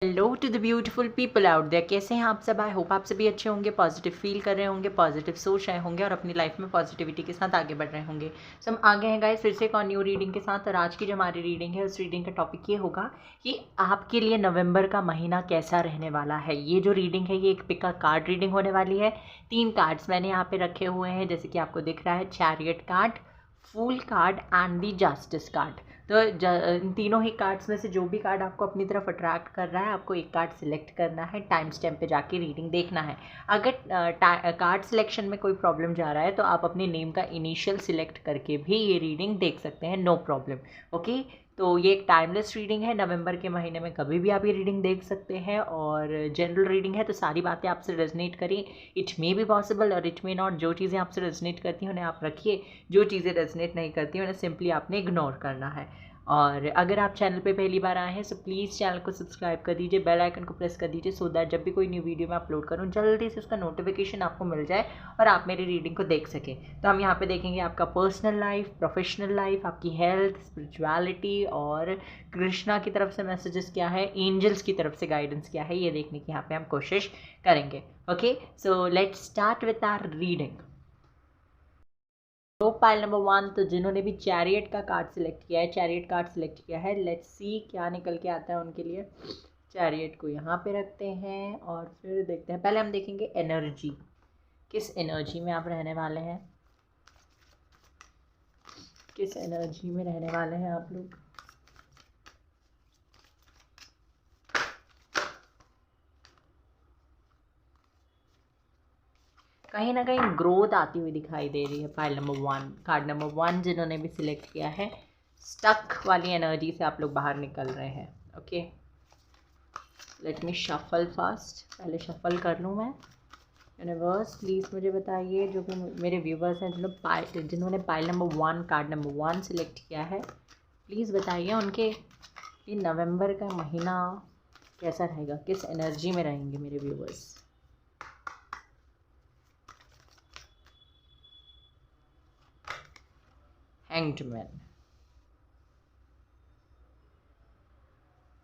Hello to the beautiful people out there. कैसे हैं आप सब? आई होप आप सभी अच्छे होंगे, पॉजिटिव फील कर रहे होंगे, पॉजिटिव सोच रहे होंगे और अपनी लाइफ में पॉजिटिविटी के साथ आगे बढ़ रहे होंगे। सो हम आगे हैं गाइस फिर से एक और न्यू रीडिंग के साथ। और आज की जो हमारी रीडिंग है उस रीडिंग का टॉपिक ये होगा कि आपके लिए नवंबर का महीना कैसा रहने वाला है। ये जो रीडिंग है ये एक पिक का कार्ड रीडिंग होने वाली है। 3 कार्ड्स मैंने यहाँ पे रखे हुए हैं, जैसे कि आपको दिख रहा है, chariot card, fool card and the justice card. तो इन तीनों ही कार्ड्स में से जो भी कार्ड आपको अपनी तरफ अट्रैक्ट कर रहा है, आपको एक कार्ड सिलेक्ट करना है, टाइम स्टैम्प पे जाके रीडिंग देखना है। अगर कार्ड सिलेक्शन में कोई प्रॉब्लम जा रहा है तो आप अपने नेम का इनिशियल सिलेक्ट करके भी ये रीडिंग देख सकते हैं, नो प्रॉब्लम। ओके, तो ये एक टाइमलेस रीडिंग है। नवंबर के महीने में कभी भी आप ये रीडिंग देख सकते हैं और जनरल रीडिंग है, तो सारी बातें आपसे रेजनेट करें। इट मे बी पॉसिबल और इट मे नॉट। जो चीज़ें आपसे रेजनेट करती हैं उन्हें आप रखिए, जो चीज़ें रेजनेट नहीं करती उन्हें सिंपली आपने इग्नोर करना है। और अगर आप चैनल पे पहली बार आए हैं तो प्लीज़ चैनल को सब्सक्राइब कर दीजिए, बेल आइकन को प्रेस कर दीजिए, सो दैट जब भी कोई न्यू वीडियो मैं अपलोड करूँ जल्दी से उसका नोटिफिकेशन आपको मिल जाए और आप मेरी रीडिंग को देख सकें। तो हम यहाँ पे देखेंगे आपका पर्सनल लाइफ, प्रोफेशनल लाइफ, आपकी हेल्थ, स्पिरिचुअलिटी और कृष्णा की तरफ से मैसेजेस क्या है, एंजल्स की तरफ से गाइडेंस क्या है, ये देखने की यहाँ पे हम कोशिश करेंगे। Okay, so let's start with our reading. तो पाइल नंबर 1, तो जिन्होंने भी चैरियट का कार्ड सिलेक्ट किया है, चैरियट कार्ड सिलेक्ट किया है, लेट्स सी क्या निकल के आता है उनके लिए। चैरियट को यहाँ पे रखते हैं और फिर देखते हैं। पहले हम देखेंगे एनर्जी, किस एनर्जी में आप रहने वाले हैं, किस एनर्जी में रहने वाले हैं आप लोग। कहीं ना कहीं ग्रोथ आती हुई दिखाई दे रही है। पाइल नंबर 1, कार्ड नंबर 1 जिन्होंने भी सिलेक्ट किया है, स्टक वाली एनर्जी से आप लोग बाहर निकल रहे हैं। Okay, let me shuffle fast, पहले शफल कर लूँ मैं। यूनिवर्स प्लीज़ मुझे बताइए, जो भी मेरे व्यूवर्स हैं जिन्होंने pile number 1, card number 1 select किया है, प्लीज़ बताइए उनके ये नवंबर का महीना कैसा रहेगा, किस एनर्जी में रहेंगे मेरे व्यूवर्स। Hanged man.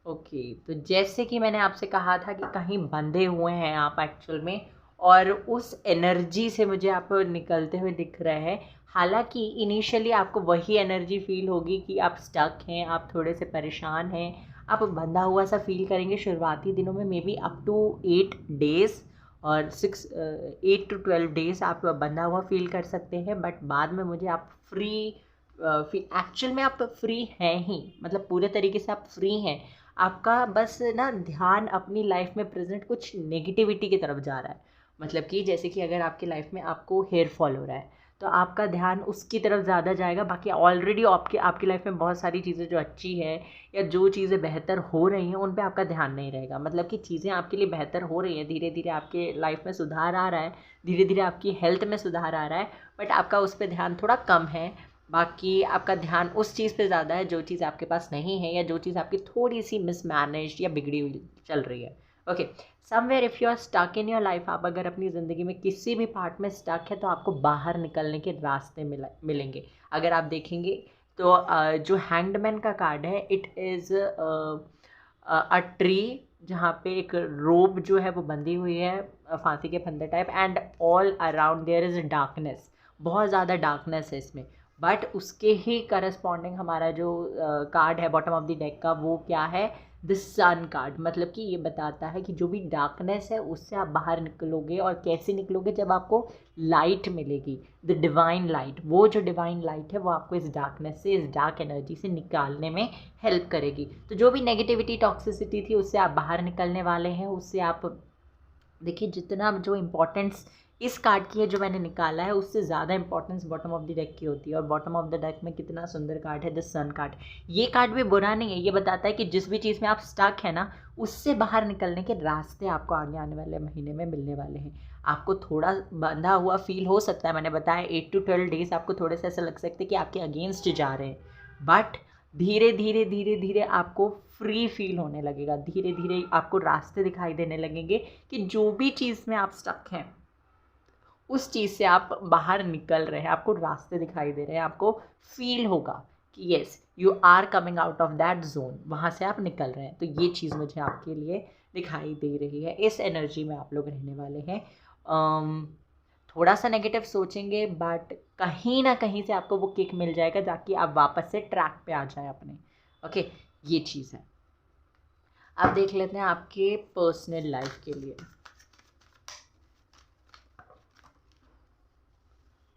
ओके, तो जैसे कि मैंने आपसे कहा था कि कहीं बंधे हुए हैं आप एक्चुअल में, और उस एनर्जी से मुझे आप निकलते हुए दिख रहे हैं। हालांकि इनिशियली आपको वही एनर्जी फील होगी कि आप स्टक हैं, आप थोड़े से परेशान हैं, आप बंधा हुआ सा फील करेंगे शुरुआती दिनों में, maybe up to 8 days और 8 to 12 डेज आप बंधा हुआ फील कर सकते हैं। बट बाद में मुझे आप फ्री एक्चुअल में आप फ्री हैं ही, मतलब पूरे तरीके से आप फ्री हैं। आपका बस ना ध्यान अपनी लाइफ में प्रेजेंट कुछ नेगेटिविटी की तरफ जा रहा है। मतलब कि जैसे कि अगर आपकी लाइफ में आपको हेयर फॉल हो रहा है तो आपका ध्यान उसकी तरफ ज़्यादा जाएगा। बाकी ऑलरेडी आपकी लाइफ में बहुत सारी चीज़ें जो अच्छी है या जो चीज़ें बेहतर हो रही हैं उन पे आपका ध्यान नहीं रहेगा। मतलब कि चीज़ें आपके लिए बेहतर हो रही हैं, धीरे धीरे आपके लाइफ में सुधार आ रहा है, धीरे धीरे आपकी हेल्थ में सुधार आ रहा है, बट आपका उस पर ध्यान थोड़ा कम है। बाकी आपका ध्यान उस चीज़ पे ज़्यादा है जो चीज़ आपके पास नहीं है या जो चीज़ आपकी थोड़ी सी मिसमैनेज या बिगड़ी हुई चल रही है। Okay, somewhere if you are stuck in your life, आप अगर अपनी ज़िंदगी में किसी भी पार्ट में स्टक है तो आपको बाहर निकलने के रास्ते मिलेंगे। अगर आप देखेंगे तो जो हैंग्डमैन का कार्ड है, इट इज़ अ ट्री जहाँ पे एक रोप जो है वो बंधी हुई है, फांसी के फंदे type, and all around there is darkness. बहुत ज़्यादा डार्कनेस है इसमें। बट उसके ही करस्पॉन्डिंग हमारा जो कार्ड है बॉटम ऑफ द डेक का, वो क्या है, द सन कार्ड। मतलब कि ये बताता है कि जो भी डार्कनेस है उससे आप बाहर निकलोगे। और कैसे निकलोगे, जब आपको लाइट मिलेगी, द डिवाइन लाइट। वो जो डिवाइन लाइट है वो आपको इस डार्कनेस से, इस डार्क एनर्जी से निकालने में हेल्प करेगी। तो जो भी नेगेटिविटी, टॉक्सिसिटी थी उससे आप बाहर निकलने वाले हैं। उससे आप देखिए, जितना जो इम्पोर्टेंस इस कार्ड की है जो मैंने निकाला है, उससे ज़्यादा importance bottom of the deck की होती है। और बॉटम ऑफ द डेक में कितना सुंदर कार्ड है, द सन कार्ड। ये कार्ड भी बुरा नहीं है, ये बताता है कि जिस भी चीज़ में आप स्टक है ना, उससे बाहर निकलने के रास्ते आपको आगे आने वाले महीने में मिलने वाले हैं। आपको थोड़ा बंधा हुआ फील हो सकता है, मैंने बताया 8 to 12 डेज आपको थोड़े से ऐसा लग सकता है कि आपके अगेंस्ट जा रहे हैं, बट धीरे धीरे धीरे धीरे आपको फ्री फील होने लगेगा। धीरे धीरे आपको रास्ते दिखाई देने लगेंगे कि जो भी चीज़ में आप स्टक हैं उस चीज़ से आप बाहर निकल रहे हैं, आपको रास्ते दिखाई दे रहे हैं, आपको फील होगा कि yes you are coming out of that zone, वहाँ से आप निकल रहे हैं। तो ये चीज़ मुझे आपके लिए दिखाई दे रही है। इस एनर्जी में आप लोग रहने वाले हैं। थोड़ा सा नेगेटिव सोचेंगे बट कहीं ना कहीं से आपको वो किक मिल जाएगा ताकि आप वापस से ट्रैक पे आ जाए अपने। ओके, ये चीज़ है। अब देख लेते हैं आपके पर्सनल लाइफ के लिए।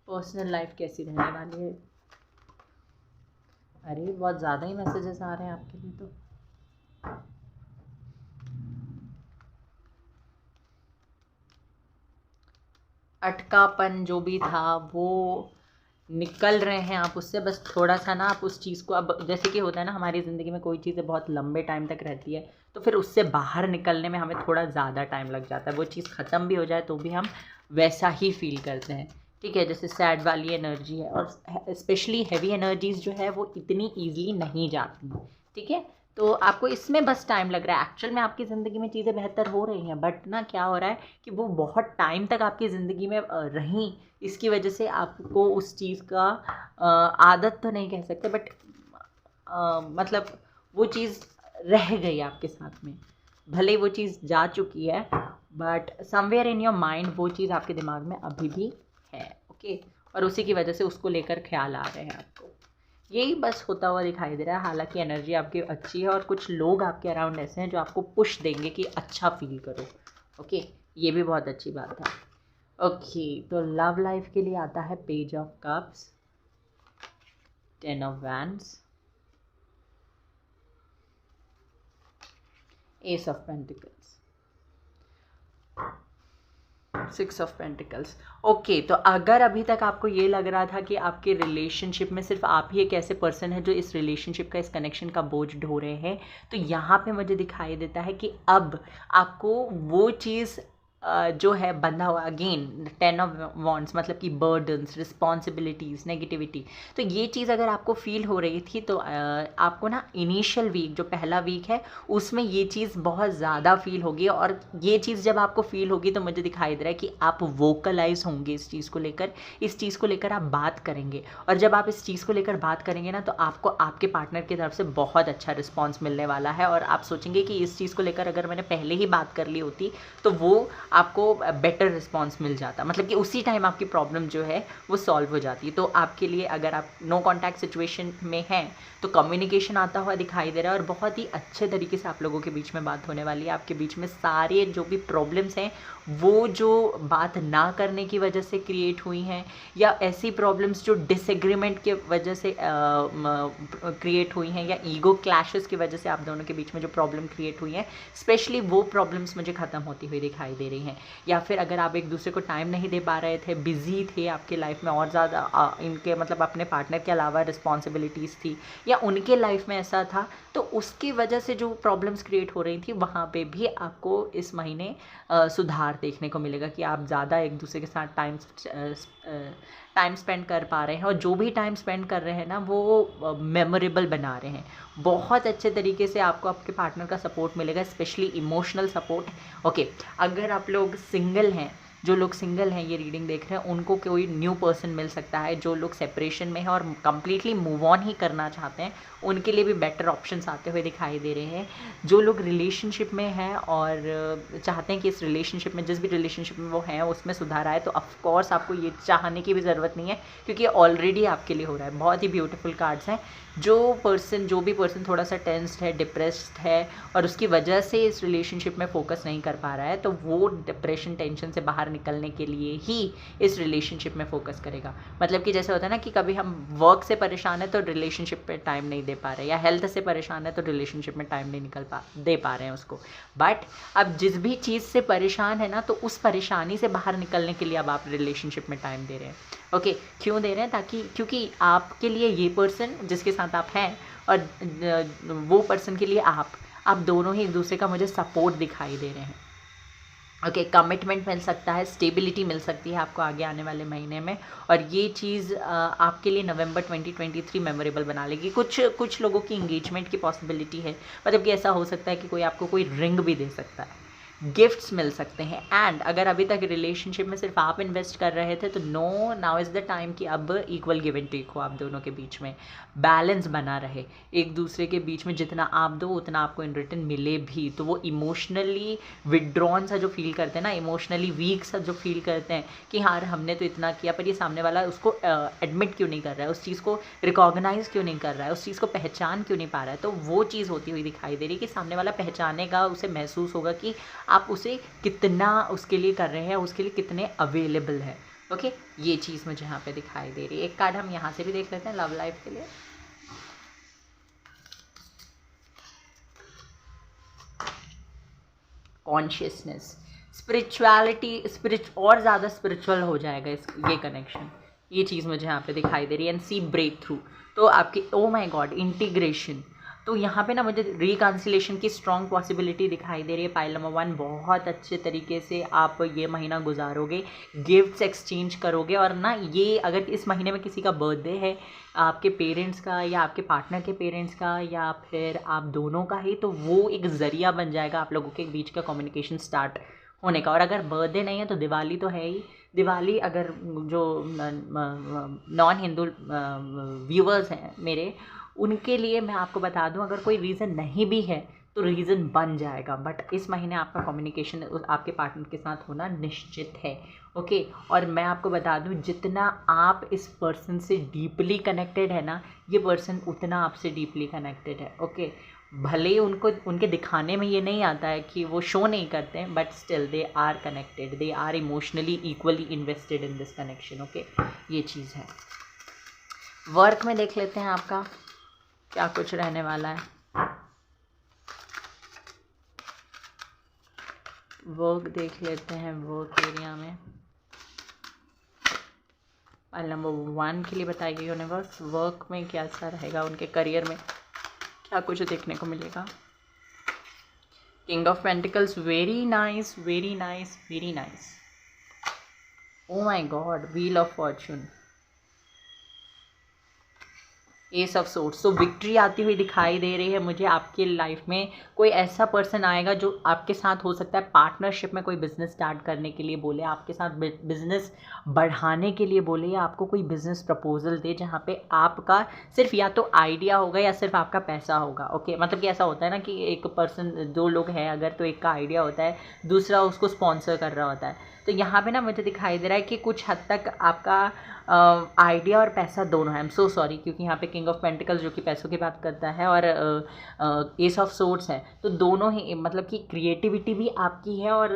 पर्सनल लाइफ कैसी रहने वाली है? अरे बहुत ज़्यादा ही मैसेजेस आ रहे हैं आपके लिए तो। अटकापन जो भी था वो निकल रहे हैं आप उससे। बस थोड़ा सा ना आप उस चीज़ को, अब जैसे कि होता है ना हमारी ज़िंदगी में कोई चीज़ें बहुत लंबे टाइम तक रहती है तो फिर उससे बाहर निकलने में हमें थोड़ा ज़्यादा टाइम लग जाता है। वो चीज़ ख़त्म भी हो जाए तो भी हम वैसा ही फील करते हैं। ठीक है, जैसे सैड वाली एनर्जी है और स्पेशली हैवी एनर्जीज़ जो है वो इतनी ईजिली नहीं जाती। ठीक है, तो आपको इसमें बस टाइम लग रहा है। एक्चुअल में आपकी ज़िंदगी में चीज़ें बेहतर हो रही हैं बट ना क्या हो रहा है कि वो बहुत टाइम तक आपकी ज़िंदगी में रहीं, इसकी वजह से आपको उस चीज़ का आदत तो नहीं कह सकते बट मतलब वो चीज़ रह गई आपके साथ में। भले वो चीज़ जा चुकी है but somewhere in your mind वो चीज़ आपके दिमाग में अभी भी है। ओके, और उसी की वजह से उसको लेकर ख्याल आ रहे हैं आपको। यही बस होता हुआ दिखाई दे रहा है। हालांकि एनर्जी आपकी अच्छी है और कुछ लोग आपके अराउंड ऐसे हैं जो आपको पुश देंगे कि अच्छा फील करो। ओके, ये भी बहुत अच्छी बात है। ओके, तो लव लाइफ के लिए आता है page of cups, 10 of wands, S of pentacles, 6 of pentacles. Okay, तो अगर अभी तक आपको ये लग रहा था कि आपके रिलेशनशिप में सिर्फ आप ही एक ऐसे पर्सन है जो इस रिलेशनशिप का, इस कनेक्शन का बोझ ढो रहे हैं, तो यहाँ पे मुझे दिखाई देता है कि अब आपको वो चीज़ जो है बंधा हुआ, अगेन 10 ऑफ वॉन्ड्स मतलब कि बर्डन्स, रिस्पॉन्सिबिलिटीज़, नेगेटिविटी। तो ये चीज़ अगर आपको फील हो रही थी तो आपको ना इनिशियल वीक जो पहला वीक है उसमें ये चीज़ बहुत ज़्यादा फील होगी। और ये चीज़ जब आपको फील होगी तो मुझे दिखाई दे रहा है कि आप वोकलाइज होंगे इस चीज़ को लेकर, इस चीज़ को लेकर आप बात करेंगे। और जब आप इस चीज़ को लेकर बात करेंगे ना तो आपको आपके पार्टनर की तरफ से बहुत अच्छा रिस्पॉन्स मिलने वाला है। और आप सोचेंगे कि इस चीज़ को लेकर अगर मैंने पहले ही बात कर ली होती तो वो आपको बेटर रिस्पॉन्स मिल जाता, मतलब कि उसी टाइम आपकी प्रॉब्लम जो है वो सॉल्व हो जाती। तो आपके लिए अगर आप नो कॉन्टैक्ट सिचुएशन में हैं तो कम्युनिकेशन आता हुआ दिखाई दे रहा है और बहुत ही अच्छे तरीके से आप लोगों के बीच में बात होने वाली है। आपके बीच में सारे जो भी प्रॉब्लम्स हैं वो जो बात ना करने की वजह से क्रिएट हुई हैं या ऐसी प्रॉब्लम्स जो डिसएग्रीमेंट के वजह से क्रिएट हुई हैं या ईगो क्लैशेस की वजह से आप दोनों के बीच में जो प्रॉब्लम क्रिएट हुई हैं, स्पेशली वो प्रॉब्लम्स मुझे ख़त्म होती हुई दिखाई दे रही हैं। या फिर अगर आप एक दूसरे को टाइम नहीं दे पा रहे थे, बिजी थे आपके लाइफ में और ज़्यादा इनके मतलब अपने पार्टनर के अलावा रिस्पॉन्सिबिलिटीज़ थी या उनके लाइफ में ऐसा था, तो उसकी वजह से जो प्रॉब्लम्स क्रिएट हो रही थी वहाँ पे भी आपको इस महीने सुधार देखने को मिलेगा कि आप ज़्यादा एक दूसरे के साथ टाइम स्पेंड कर पा रहे हैं और जो भी टाइम स्पेंड कर रहे हैं ना वो मेमोरेबल बना रहे हैं। बहुत अच्छे तरीके से आपको आपके पार्टनर का सपोर्ट मिलेगा, स्पेशली इमोशनल सपोर्ट। ओके, अगर आप लोग सिंगल हैं, जो लोग सिंगल हैं ये रीडिंग देख रहे हैं उनको कोई न्यू पर्सन मिल सकता है। जो लोग सेपरेशन में हैं और कम्प्लीटली मूव ऑन ही करना चाहते हैं उनके लिए भी बेटर ऑप्शंस आते हुए दिखाई दे रहे हैं। जो लोग रिलेशनशिप में हैं और चाहते हैं कि इस रिलेशनशिप में, जिस भी रिलेशनशिप में वो हैं उसमें सुधार आए, तो ऑफकोर्स आपको ये चाहने की भी ज़रूरत नहीं है क्योंकि ऑलरेडी आपके लिए हो रहा है। बहुत ही ब्यूटीफुल कार्ड्स हैं। जो भी पर्सन थोड़ा सा टेंस्ड है, डिप्रेस्ड है और उसकी वजह से इस रिलेशनशिप में फोकस नहीं कर पा रहा है तो वो डिप्रेशन, टेंशन से बाहर निकलने के लिए ही इस रिलेशनशिप में फोकस करेगा। मतलब कि जैसे होता है ना कि कभी हम वर्क से परेशान है तो रिलेशनशिप पे टाइम नहीं दे पा रहे, या हेल्थ से परेशान है तो रिलेशनशिप में टाइम नहीं दे पा रहे हैं उसको। बट अब जिस भी चीज़ से परेशान है ना तो उस परेशानी से बाहर निकलने के लिए अब आप रिलेशनशिप में टाइम दे रहे हैं। ओके, क्यों दे रहे हैं? क्योंकि आपके लिए ये पर्सन जिसके साथ आप हैं और वो पर्सन के लिए आप दोनों ही एक दूसरे का मुझे सपोर्ट दिखाई दे रहे हैं। ओके, कमिटमेंट मिल सकता है, स्टेबिलिटी मिल सकती है आपको आगे आने वाले महीने में और ये चीज़ आपके लिए नवंबर 2023 मेमोरेबल बना लेगी। कुछ लोगों की इंगेजमेंट की पॉसिबिलिटी है, मतलब कि ऐसा हो सकता है कि कोई आपको कोई रिंग भी दे सकता है। गिफ्ट्स मिल सकते हैं। एंड अगर अभी तक रिलेशनशिप में सिर्फ आप इन्वेस्ट कर रहे थे तो no, now is the time कि अब इक्वल गिव एंड टेक हो आप दोनों के बीच में, बैलेंस बना रहे एक दूसरे के बीच में, जितना आप दो उतना आपको इन रिटर्न मिले भी। तो वो इमोशनली विड्रॉन सा जो फील करते हैं ना, इमोशनली वीक सा जो फील करते हैं कि हाँ हमने तो इतना किया पर ये सामने वाला उसको एडमिट क्यों नहीं कर रहा है, उस चीज़ को रिकॉग्नाइज क्यों नहीं कर रहा है, उस चीज़ को पहचान क्यों नहीं पा रहा है, तो वो चीज़ होती हुई दिखाई दे रही है कि सामने वाला पहचानेगा, उसे महसूस होगा कि आप उसे कितना उसके लिए कर रहे हैं, उसके लिए कितने अवेलेबल है। ओके, ये चीज़ मुझे यहाँ पे दिखाई दे रही है। एक कार्ड हम यहाँ से भी देख लेते हैं लव लाइफ के लिए। कॉन्शियसनेस, स्पिरिचुअलिटी, और ज़्यादा स्पिरिचुअल हो जाएगा ये कनेक्शन, ये चीज़ मुझे यहाँ पे दिखाई दे रही है। एंड सी ब्रेक थ्रू, तो आपकी ओ माय गॉड इंटीग्रेशन, तो यहाँ पे ना मुझे रिकन्सिलेशन की स्ट्रॉन्ग पॉसिबिलिटी दिखाई दे रही है। पाइल नंबर 1, बहुत अच्छे तरीके से आप ये महीना गुजारोगे, गिफ्ट्स एक्सचेंज करोगे। और ना ये अगर इस महीने में किसी का बर्थडे है, आपके पेरेंट्स का या आपके पार्टनर के पेरेंट्स का या फिर आप दोनों का ही, तो वो एक ज़रिया बन जाएगा आप लोगों के बीच का कम्युनिकेशन स्टार्ट होने का। और अगर बर्थडे नहीं है तो दिवाली तो है ही। दिवाली अगर जो नॉन हिंदू व्यूवर्स हैं मेरे, उनके लिए मैं आपको बता दूं, अगर कोई रीज़न नहीं भी है तो रीज़न बन जाएगा। बट इस महीने आपका कम्युनिकेशन आपके पार्टनर के साथ होना निश्चित है। ओके, और मैं आपको बता दूं, जितना आप इस पर्सन से डीपली कनेक्टेड है ना, ये पर्सन उतना आपसे डीपली कनेक्टेड है। ओके, भले ही उनको उनके दिखाने में ये नहीं आता है कि वो शो नहीं करते हैं, but still they are connected, they are emotionally equally invested in this connection. Okay, ये चीज़ है। वर्क में देख लेते हैं आपका क्या कुछ रहने वाला है। वर्क देख लेते हैं, वर्क एरिया में पाइल नंबर 1 के लिए बताई गई यूनिवर्स, वर्क में कैसा रहेगा, उनके करियर में क्या कुछ देखने को मिलेगा। King of pentacles, very nice very nice very nice. Oh my God, wheel of Fortune, S of swords, तो विक्ट्री आती हुई दिखाई दे रही है मुझे। आपके लाइफ में कोई ऐसा पर्सन आएगा जो आपके साथ हो सकता है पार्टनरशिप में कोई बिज़नेस स्टार्ट करने के लिए बोले, आपके साथ बिज़नेस बढ़ाने के लिए बोले, या आपको कोई बिज़नेस प्रपोजल दे जहाँ पे आपका सिर्फ या तो आइडिया होगा या सिर्फ आपका पैसा होगा। ओके, मतलब कि ऐसा होता है ना कि एक पर्सन, 2 लोग हैं अगर, तो एक का आइडिया होता है, दूसरा उसको स्पॉन्सर कर रहा होता है। तो यहाँ पे ना मुझे दिखाई दे रहा है कि कुछ हद तक आपका आइडिया और पैसा दोनों है। आई एम सो सॉरी, क्योंकि यहाँ पे किंग ऑफ पेंटिकल्स जो कि पैसों की बात करता है और एस ऑफ सोर्ड्स है, तो दोनों ही मतलब कि क्रिएटिविटी भी आपकी है और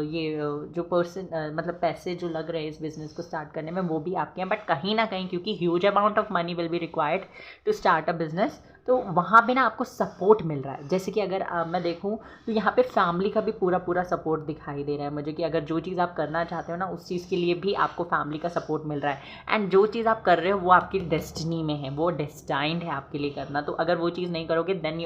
ये जो पर्सन मतलब पैसे जो लग रहे हैं इस बिज़नेस को स्टार्ट करने में वो भी आपके हैं। बट कहीं ना कहीं क्योंकि huge amount of money will be required to start a business, तो वहाँ पे ना आपको सपोर्ट मिल रहा है। जैसे कि अगर मैं देखूँ तो यहाँ पे फैमिली का भी पूरा सपोर्ट दिखाई दे रहा है मुझे, कि अगर जो चीज़ आप करना चाहते हो ना उस चीज़ के लिए भी आपको फैमिली का सपोर्ट मिल रहा है। एंड जो चीज़ आप कर रहे हो वो आपकी डेस्टिनी में है, वो डेस्टाइंड है आपके लिए करना। तो अगर वो चीज़ नहीं करोगे then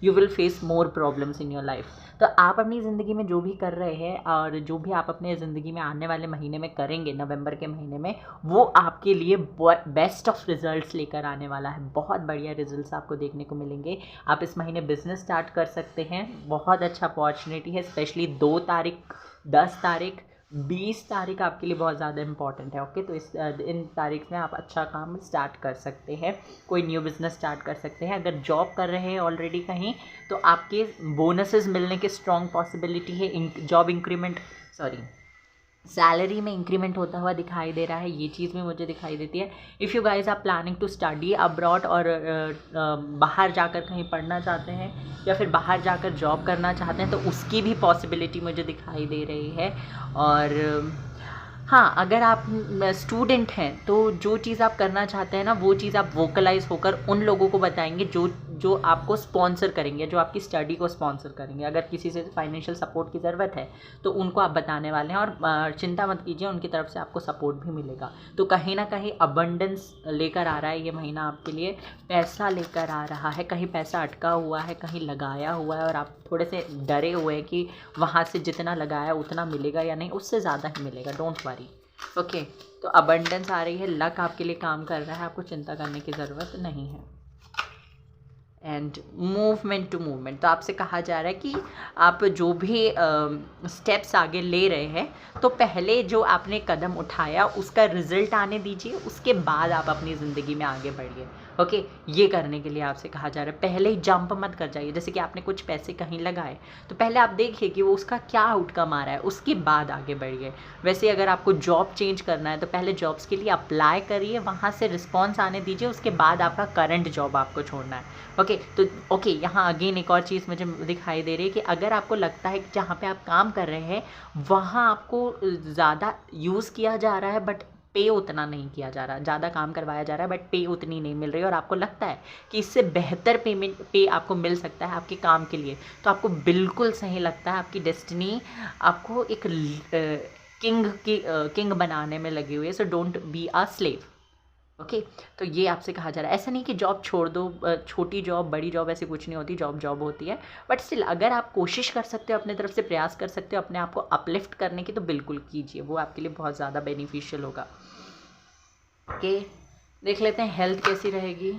you will face more problems in your life. तो आप अपनी ज़िंदगी में जो भी कर रहे हैं और जो भी आप अपने ज़िंदगी में आने वाले महीने में करेंगे, नवंबर के महीने में, वो आपके लिए बेस्ट ऑफ रिजल्ट्स लेकर आने वाला है। बहुत बढ़िया रिजल्ट्स आपको देखने को मिलेंगे। आप इस महीने बिजनेस स्टार्ट कर सकते हैं, बहुत अच्छा अपॉर्चुनिटी है। स्पेशली 2 तारीख, 10 तारीख, 20 तारीख आपके लिए बहुत ज़्यादा इंपॉर्टेंट है। ओके, तो इन तारीख में आप अच्छा काम स्टार्ट कर सकते हैं, कोई न्यू बिज़नेस स्टार्ट कर सकते हैं। अगर जॉब कर रहे हैं ऑलरेडी कहीं, तो आपके बोनसेस मिलने की स्ट्रॉन्ग पॉसिबिलिटी है। जॉब इंक्रीमेंट, सैलरी में इंक्रीमेंट होता हुआ दिखाई दे रहा है, ये चीज़ भी मुझे दिखाई देती है। If you guys are planning to study abroad, और बाहर जाकर कहीं पढ़ना चाहते हैं या फिर बाहर जाकर जॉब करना चाहते हैं, तो उसकी भी पॉसिबिलिटी मुझे दिखाई दे रही है। और हाँ, अगर आप स्टूडेंट हैं तो जो चीज़ आप करना चाहते हैं ना, वो चीज़ आप वोकलाइज होकर उन लोगों को बताएंगे जो आपको स्पॉन्सर करेंगे, जो आपकी स्टडी को स्पॉन्सर करेंगे। अगर किसी से फाइनेंशियल सपोर्ट की ज़रूरत है तो उनको आप बताने वाले हैं, और चिंता मत कीजिए, उनकी तरफ से आपको सपोर्ट भी मिलेगा। तो कहीं ना कहीं अबंडेंस लेकर आ रहा है ये महीना आपके लिए, पैसा लेकर आ रहा है। कहीं पैसा अटका हुआ है, कहीं लगाया हुआ है और आप थोड़े से डरे हुए हैं कि वहाँ से जितना लगाया उतना मिलेगा या नहीं, उससे ज़्यादा ही मिलेगा, डोंट वरी। ओके, तो अबंडेंस आ रही है, लक आपके लिए काम कर रहा है, आपको चिंता करने की ज़रूरत नहीं है। And movement to movement. तो आपसे कहा जा रहा है कि आप जो भी स्टेप्स आगे ले रहे हैं तो पहले जो आपने कदम उठाया उसका रिजल्ट आने दीजिए, उसके बाद आप अपनी ज़िंदगी में आगे बढ़िए। ओके, ये करने के लिए आपसे कहा जा रहा है पहले ही जंप मत कर जाइए। जैसे कि आपने कुछ पैसे कहीं लगाए तो पहले आप देखिए कि वो उसका क्या आउटकम आ रहा है, उसके बाद आगे बढ़िए। वैसे अगर आपको जॉब चेंज करना है तो पहले जॉब्स के लिए अप्लाई करिए, वहाँ से रिस्पॉन्स आने दीजिए, उसके बाद आपका करंट जॉब आपको छोड़ना है। ओके, यहाँ अगेन एक और चीज़ मुझे दिखाई दे रही है कि अगर आपको लगता है कि जहाँ पे आप काम कर रहे हैं वहाँ आपको ज़्यादा यूज़ किया जा रहा है बट पे उतना नहीं किया जा रहा, ज़्यादा काम करवाया जा रहा है बट पे उतनी नहीं मिल रही है, और आपको लगता है कि इससे बेहतर पे आपको मिल सकता है आपके काम के लिए, तो आपको बिल्कुल सही लगता है, आपकी डेस्टिनी आपको एक किंग बनाने में लगी हुई है। So don't be a slave. Okay, तो ये आपसे कहा जा रहा है। ऐसा नहीं कि जॉब छोड़ दो, छोटी जॉब बड़ी जॉब ऐसी कुछ नहीं होती, जॉब जॉब होती है, बट स्टिल अगर आप कोशिश कर सकते हो, अपने तरफ से प्रयास कर सकते हो अपने आप को अपलिफ्ट करने की, तो बिल्कुल कीजिए, वो आपके लिए बहुत ज़्यादा बेनिफिशियल होगा। ओके, देख लेते हैं हेल्थ कैसी रहेगी।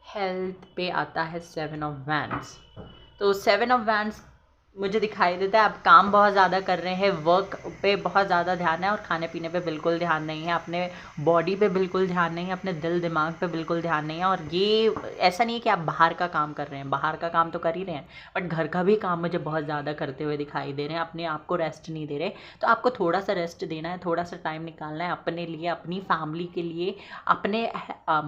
हेल्थ पे आता है 7 ऑफ वैंड्स। तो 7 ऑफ वैंड्स मुझे दिखाई देता है आप काम बहुत ज़्यादा कर रहे हैं, वर्क पे बहुत ज़्यादा ध्यान है और खाने पीने पे बिल्कुल ध्यान नहीं है, अपने बॉडी पे बिल्कुल ध्यान नहीं है, अपने दिल दिमाग पे बिल्कुल ध्यान नहीं है। और ये ऐसा नहीं है कि आप बाहर का काम कर रहे हैं, बाहर का काम तो कर ही रहे हैं, बट घर का भी काम मुझे बहुत ज़्यादा करते हुए दिखाई दे रहे हैं, अपने आप को रेस्ट नहीं दे रहे। तो आपको थोड़ा सा रेस्ट देना है, थोड़ा सा टाइम निकालना है अपने लिए, अपनी फैमिली के लिए, अपने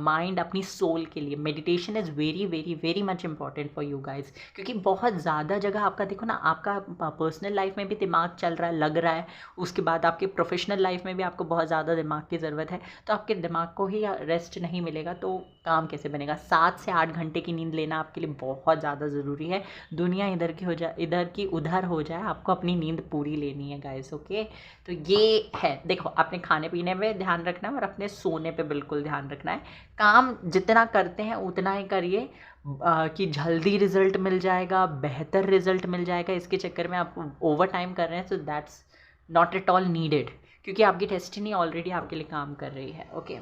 माइंड, अपनी सोल के लिए। Meditation is very very very much important for you guys, क्योंकि बहुत ज़्यादा जगह आपका देखो ना, आपका पर्सनल लाइफ में भी दिमाग चल रहा है, लग रहा है, उसके बाद आपके प्रोफेशनल लाइफ में भी आपको बहुत ज़्यादा दिमाग की ज़रूरत है, तो आपके दिमाग को ही रेस्ट नहीं मिलेगा तो काम कैसे बनेगा। 7 से 8 घंटे की नींद लेना आपके लिए बहुत ज़्यादा ज़रूरी है। दुनिया इधर की हो जाए, इधर की उधर हो जाए, आपको अपनी नींद पूरी लेनी है गाइस। ओके, तो ये है, देखो अपने खाने पीने में ध्यान रखना है और अपने सोने पे बिल्कुल ध्यान रखना है। काम जितना करते हैं उतना ही करिए, कि जल्दी रिजल्ट मिल जाएगा, बेहतर रिजल्ट मिल जाएगा, इसके चक्कर में आप ओवर टाइम कर रहे हैं, so that's not at all needed, क्योंकि आपकी डेस्टिनी ऑलरेडी आपके लिए काम कर रही है। ओके,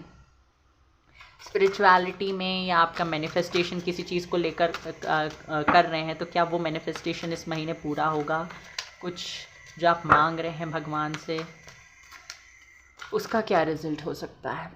स्पिरिचुअलिटी में या आपका मैनिफेस्टेशन किसी चीज़ को लेकर कर रहे हैं, तो क्या वो मैनिफेस्टेशन इस महीने पूरा होगा? कुछ जो आप मांग रहे हैं भगवान से, उसका क्या रिजल्ट हो सकता है?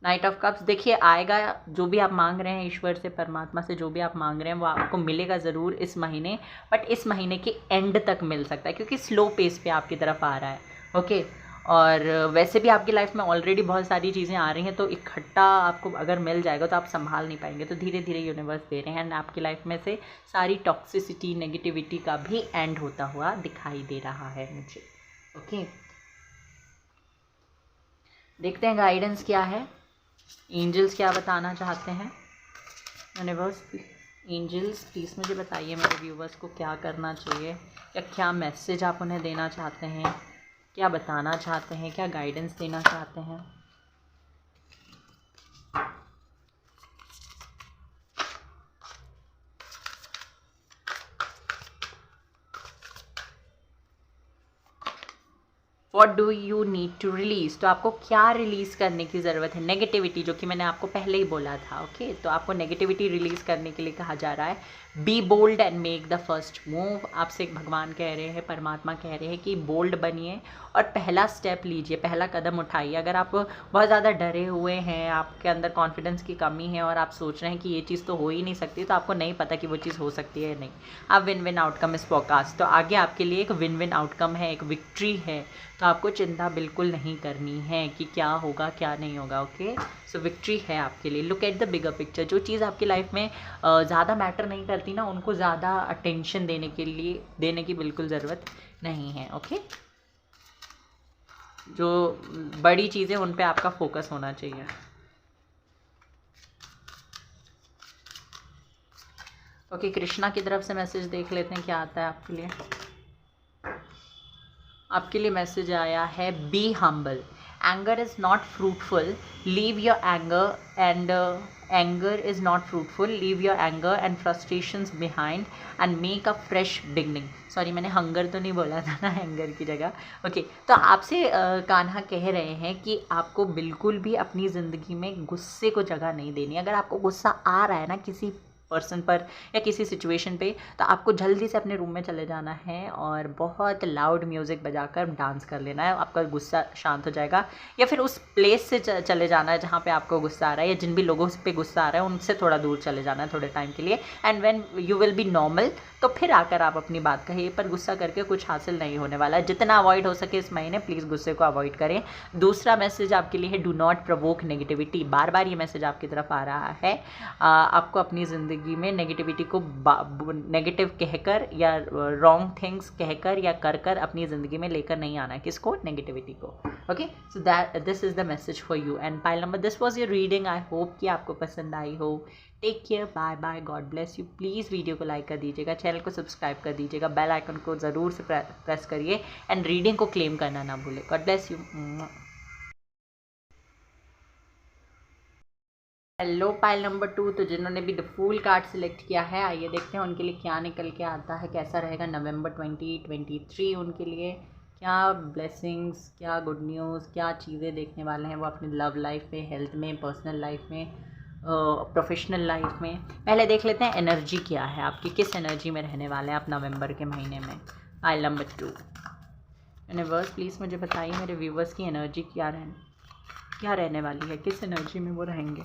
नाइट ऑफ कप्स, देखिए आएगा, जो भी आप मांग रहे हैं ईश्वर से, परमात्मा से जो भी आप मांग रहे हैं वो आपको मिलेगा ज़रूर इस महीने, बट इस महीने के एंड तक मिल सकता है, क्योंकि स्लो पेस पे आपकी तरफ आ रहा है। ओके, और वैसे भी आपकी लाइफ में ऑलरेडी बहुत सारी चीज़ें आ रही हैं, तो इकट्ठा आपको अगर मिल जाएगा तो आप संभाल नहीं पाएंगे, तो धीरे धीरे यूनिवर्स दे रहे हैं, एंड आपकी लाइफ में से सारी टॉक्सिसिटी, नेगेटिविटी का भी एंड होता हुआ दिखाई दे रहा है मुझे। ओके, देखते हैं गाइडेंस क्या है, एंजल्स क्या बताना चाहते हैं। यूनिवर्स, एंजल्स प्लीज़ मुझे बताइए मेरे व्यूवर्स को क्या करना चाहिए, या क्या मैसेज आप उन्हें देना चाहते हैं, क्या बताना चाहते हैं, क्या गाइडेंस देना चाहते हैं। What do you need to release, तो आपको क्या रिलीज़ करने की ज़रूरत है? नेगेटिविटी, जो कि मैंने आपको पहले ही बोला था। ओके, तो आपको नेगेटिविटी रिलीज़ करने के लिए कहा जा रहा है be bold and make the first move. आपसे भगवान कह रहे हैं, परमात्मा कह रहे हैं कि बोल्ड बनिए और पहला स्टेप लीजिए, पहला कदम उठाइए। अगर आप बहुत ज़्यादा डरे हुए हैं, आपके अंदर कॉन्फिडेंस की कमी है और आप सोच रहे हैं कि ये चीज़ तो हो ही नहीं सकती, तो आपको नहीं पता कि वो चीज़ हो सकती है या नहीं। आप विन विन आउटकम इस पॉडकास्ट, तो आगे आपके लिए एक विन विन आउटकम है, एक विक्ट्री है, तो आपको चिंता बिल्कुल नहीं करनी है कि क्या होगा क्या नहीं होगा। ओके, सो विक्ट्री है आपके लिए। Look at the bigger picture. जो चीज़ आपकी लाइफ में ज़्यादा मैटर नहीं करती ना, उनको ज़्यादा अटेंशन देने की बिल्कुल ज़रूरत नहीं है। ओके, जो बड़ी चीज़ें उन पे आपका फोकस होना चाहिए। ओके, कृष्णा की तरफ से मैसेज देख लेते हैं क्या आता है आपके लिए। आपके लिए मैसेज आया है be humble anger is not fruitful, leave your anger and anger is not fruitful, leave your anger and frustrations behind and make a fresh beginning. Sorry, मैंने हंगर तो नहीं बोला था ना, एंगर की जगह। ओके, तो आपसे कान्हा कह रहे हैं कि आपको बिल्कुल भी अपनी ज़िंदगी में गुस्से को जगह नहीं देनी। अगर आपको गुस्सा आ रहा है ना किसी पर्सन पर या किसी सिचुएशन पे, तो आपको जल्दी से अपने रूम में चले जाना है और बहुत लाउड म्यूज़िक बजाकर डांस कर लेना है, आपका गुस्सा शांत हो जाएगा। या फिर उस प्लेस से चले जाना है जहाँ पे आपको गुस्सा आ रहा है, या जिन भी लोगों पे गुस्सा आ रहा है उनसे थोड़ा दूर चले जाना है थोड़े टाइम के लिए। And when you will B normal, तो फिर आकर आप अपनी बात कहिए, पर गुस्सा करके कुछ हासिल नहीं होने वाला है। जितना अवॉइड हो सके इस महीने प्लीज़ गुस्से को अवॉइड करें। दूसरा मैसेज आपके लिए है, डू नॉट प्रोवोक नेगेटिविटी। बार बार ये मैसेज आपकी तरफ आ रहा है। आपको अपनी ज़िंदगी में नेगेटिविटी को नेगेटिव कहकर या रॉन्ग थिंग्स कहकर या कर कर अपनी ज़िंदगी में लेकर नहीं आना है। किसको? नेगेटिविटी को। Okay, so that this is the message for you and pile number. This was your reading. I hope कि आपको पसंद आई हो। Take care, bye bye, God bless you. Please video को लाइक कर दीजिएगा, चैनल को सब्सक्राइब कर दीजिएगा, बेल आइकन को ज़रूर से प्रेस करिए एंड रीडिंग को क्लेम करना ना भूलें। God bless you. Hello pile number 2। तो जिन्होंने भी द फूल कार्ड सिलेक्ट किया है, आइए देखते हैं उनके लिए क्या निकल के आता है, कैसा रहेगा नवंबर 2023 उनके लिए। क्या ब्लेसिंग्स, क्या गुड न्यूज़, क्या चीज़ें देखने वाले हैं वो अपनी लव लाइफ में, हेल्थ में, पर्सनल लाइफ में, प्रोफेशनल लाइफ में। पहले देख लेते हैं एनर्जी क्या है आपकी, किस एनर्जी में रहने वाले हैं आप नवंबर के महीने में। Pile number 2। यूनिवर्स प्लीज़ मुझे बताइए मेरे व्यूवर्स की एनर्जी क्या रहने वाली है, किस एनर्जी में वो रहेंगे।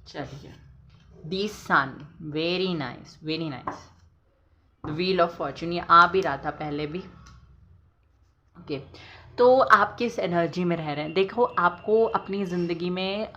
चलिए, the sun, very nice, very nice. Wheel of fortune, ये आ भी रहा था पहले भी। ओके, तो आप किस एनर्जी में रह रहे हैं। देखो, आपको अपनी ज़िंदगी में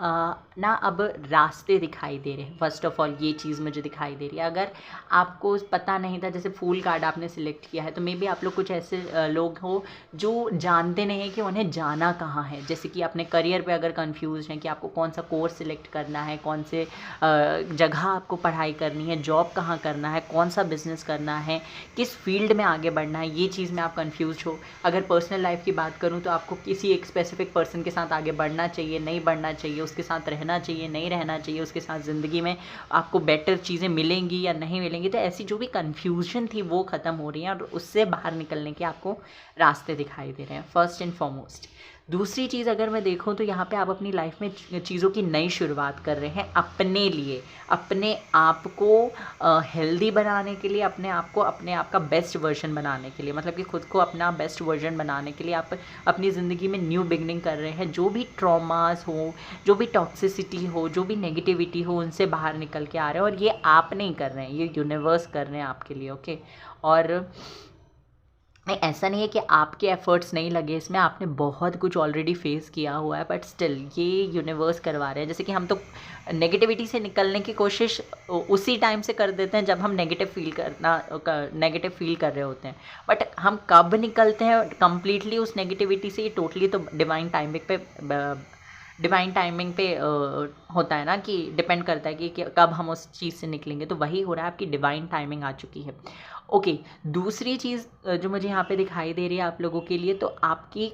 ना अब रास्ते दिखाई दे रहे हैं। फर्स्ट ऑफ ऑल ये चीज़ मुझे दिखाई दे रही है। अगर आपको पता नहीं था, जैसे फूल कार्ड आपने सिलेक्ट किया है, तो मे बी आप लोग कुछ ऐसे लोग हो जो जानते नहीं हैं कि उन्हें जाना कहाँ है। जैसे कि अपने करियर पे अगर कंफ्यूज हैं कि आपको कौन सा कोर्स सिलेक्ट करना है, कौन से जगह आपको पढ़ाई करनी है, जॉब कहाँ करना है, कौन सा बिज़नेस करना है, किस फील्ड में आगे बढ़ना है, ये चीज़ में आप कंफ्यूज हो। अगर पर्सनल लाइफ की बात करूं तो आपको किसी एक स्पेसिफिक पर्सन के साथ आगे बढ़ना चाहिए, नहीं बढ़ना चाहिए, उसके साथ रहना चाहिए, नहीं रहना चाहिए, उसके साथ ज़िंदगी में आपको बेटर चीज़ें मिलेंगी या नहीं मिलेंगी। तो ऐसी जो भी कन्फ्यूजन थी वो ख़त्म हो रही है और उससे बाहर निकलने के आपको रास्ते दिखाई दे रहे हैं, फर्स्ट एंड फॉरमोस्ट। दूसरी चीज़ अगर मैं देखूं तो यहाँ पे आप अपनी लाइफ में चीज़ों की नई शुरुआत कर रहे हैं अपने लिए, अपने आप को हेल्दी बनाने के लिए, अपने आप का बेस्ट वर्जन बनाने के लिए, मतलब कि खुद को अपना बेस्ट वर्जन बनाने के लिए आप अपनी ज़िंदगी में न्यू बिगनिंग कर रहे हैं। जो भी ट्रॉमास हो, जो भी टॉक्सिसिटी हो, जो भी नेगेटिविटी हो, उनसे बाहर निकल के आ रहे हैं। और ये आप नहीं कर रहे हैं, ये यूनिवर्स कर रहे हैं आपके लिए। ओके, और नहीं, ऐसा नहीं है कि आपके एफर्ट्स नहीं लगे इसमें, आपने बहुत कुछ ऑलरेडी फेस किया हुआ है, बट स्टिल ये यूनिवर्स करवा रहे हैं। जैसे कि हम तो नेगेटिविटी से निकलने की कोशिश उसी टाइम से कर देते हैं जब हम नेगेटिव फील कर रहे होते हैं, बट हम कब निकलते हैं कम्प्लीटली उस नेगेटिविटी से, ये टोटली तो डिवाइन टाइमिंग पे होता है ना, कि डिपेंड करता है कि कब हम उस चीज़ से निकलेंगे। तो वही हो रहा है, आपकी डिवाइन टाइमिंग आ चुकी है। ओके, दूसरी चीज़ जो मुझे यहाँ पे दिखाई दे रही है आप लोगों के लिए, तो आपकी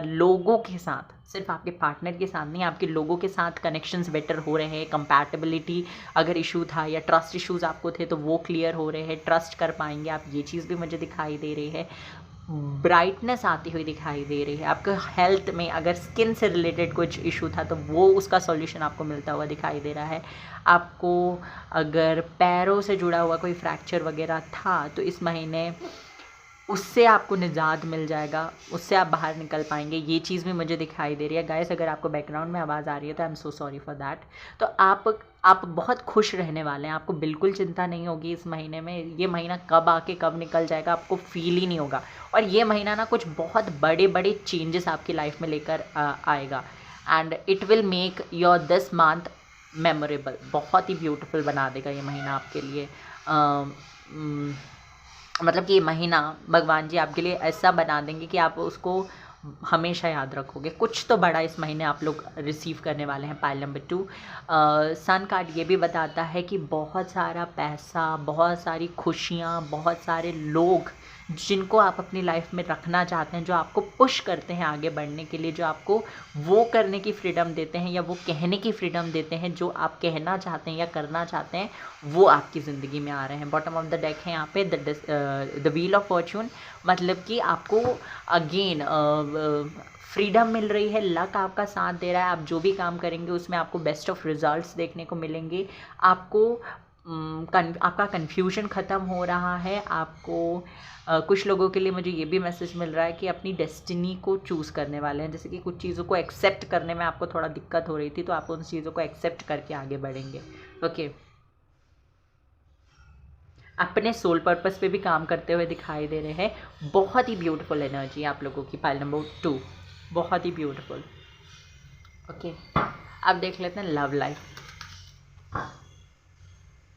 लोगों के साथ, सिर्फ आपके पार्टनर के साथ नहीं, आपके लोगों के साथ कनेक्शंस बेटर हो रहे हैं। कंपैटिबिलिटी अगर इशू था या ट्रस्ट इश्यूज आपको थे तो वो क्लियर हो रहे हैं, ट्रस्ट कर पाएंगे आप, ये चीज़ भी मुझे दिखाई दे रही है। ब्राइटनेस आती हुई दिखाई दे रही है। आपके हेल्थ में अगर स्किन से रिलेटेड कुछ इशू था तो वो उसका सॉल्यूशन आपको मिलता हुआ दिखाई दे रहा है। आपको अगर पैरों से जुड़ा हुआ कोई फ्रैक्चर वगैरह था तो इस महीने उससे आपको निजात मिल जाएगा, उससे आप बाहर निकल पाएंगे, ये चीज़ भी मुझे दिखाई दे रही है। गाइस, अगर आपको बैकग्राउंड में आवाज़ आ रही है तो I am so sorry for that. तो आप बहुत खुश रहने वाले हैं, आपको बिल्कुल चिंता नहीं होगी इस महीने में। ये महीना कब आके कब निकल जाएगा आपको फील ही नहीं होगा। और ये महीना ना कुछ बहुत बड़े बड़े चेंजेस आपकी लाइफ में लेकर आएगा, and it will make your this month memorable. बहुत ही ब्यूटीफुल बना देगा ये महीना आपके लिए। मतलब कि ये महीना भगवान जी आपके लिए ऐसा बना देंगे कि आप उसको हमेशा याद रखोगे। कुछ तो बड़ा इस महीने आप लोग रिसीव करने वाले हैं। पाइल नंबर 2 सन कार्ड ये भी बताता है कि बहुत सारा पैसा, बहुत सारी खुशियाँ, बहुत सारे लोग जिनको आप अपनी लाइफ में रखना चाहते हैं, जो आपको पुश करते हैं आगे बढ़ने के लिए, जो आपको वो करने की फ्रीडम देते हैं या वो कहने की फ्रीडम देते हैं जो आप कहना चाहते हैं या करना चाहते हैं, वो आपकी ज़िंदगी में आ रहे हैं। बॉटम ऑफ द डेक है यहाँ पे द व्हील ऑफ फॉर्चून, मतलब कि आपको अगेन फ्रीडम मिल रही है, लक आपका साथ दे रहा है। आप जो भी काम करेंगे उसमें आपको बेस्ट ऑफ रिजल्ट्स देखने को मिलेंगे। आपको आपका कन्फ्यूजन ख़त्म हो रहा है। आपको कुछ लोगों के लिए मुझे ये भी मैसेज मिल रहा है कि अपनी डेस्टिनी को चूज़ करने वाले हैं। जैसे कि कुछ चीज़ों को एक्सेप्ट करने में आपको थोड़ा दिक्कत हो रही थी, तो आप उन चीज़ों को एक्सेप्ट करके आगे बढ़ेंगे। ओके, अपने सोल पर्पस पे भी काम करते हुए दिखाई दे रहे हैं। बहुत ही ब्यूटीफुल एनर्जी आप लोगों की। पाइल नंबर 2 बहुत ही ब्यूटीफुल। ओके, अब देख लेते हैं लव लाइफ।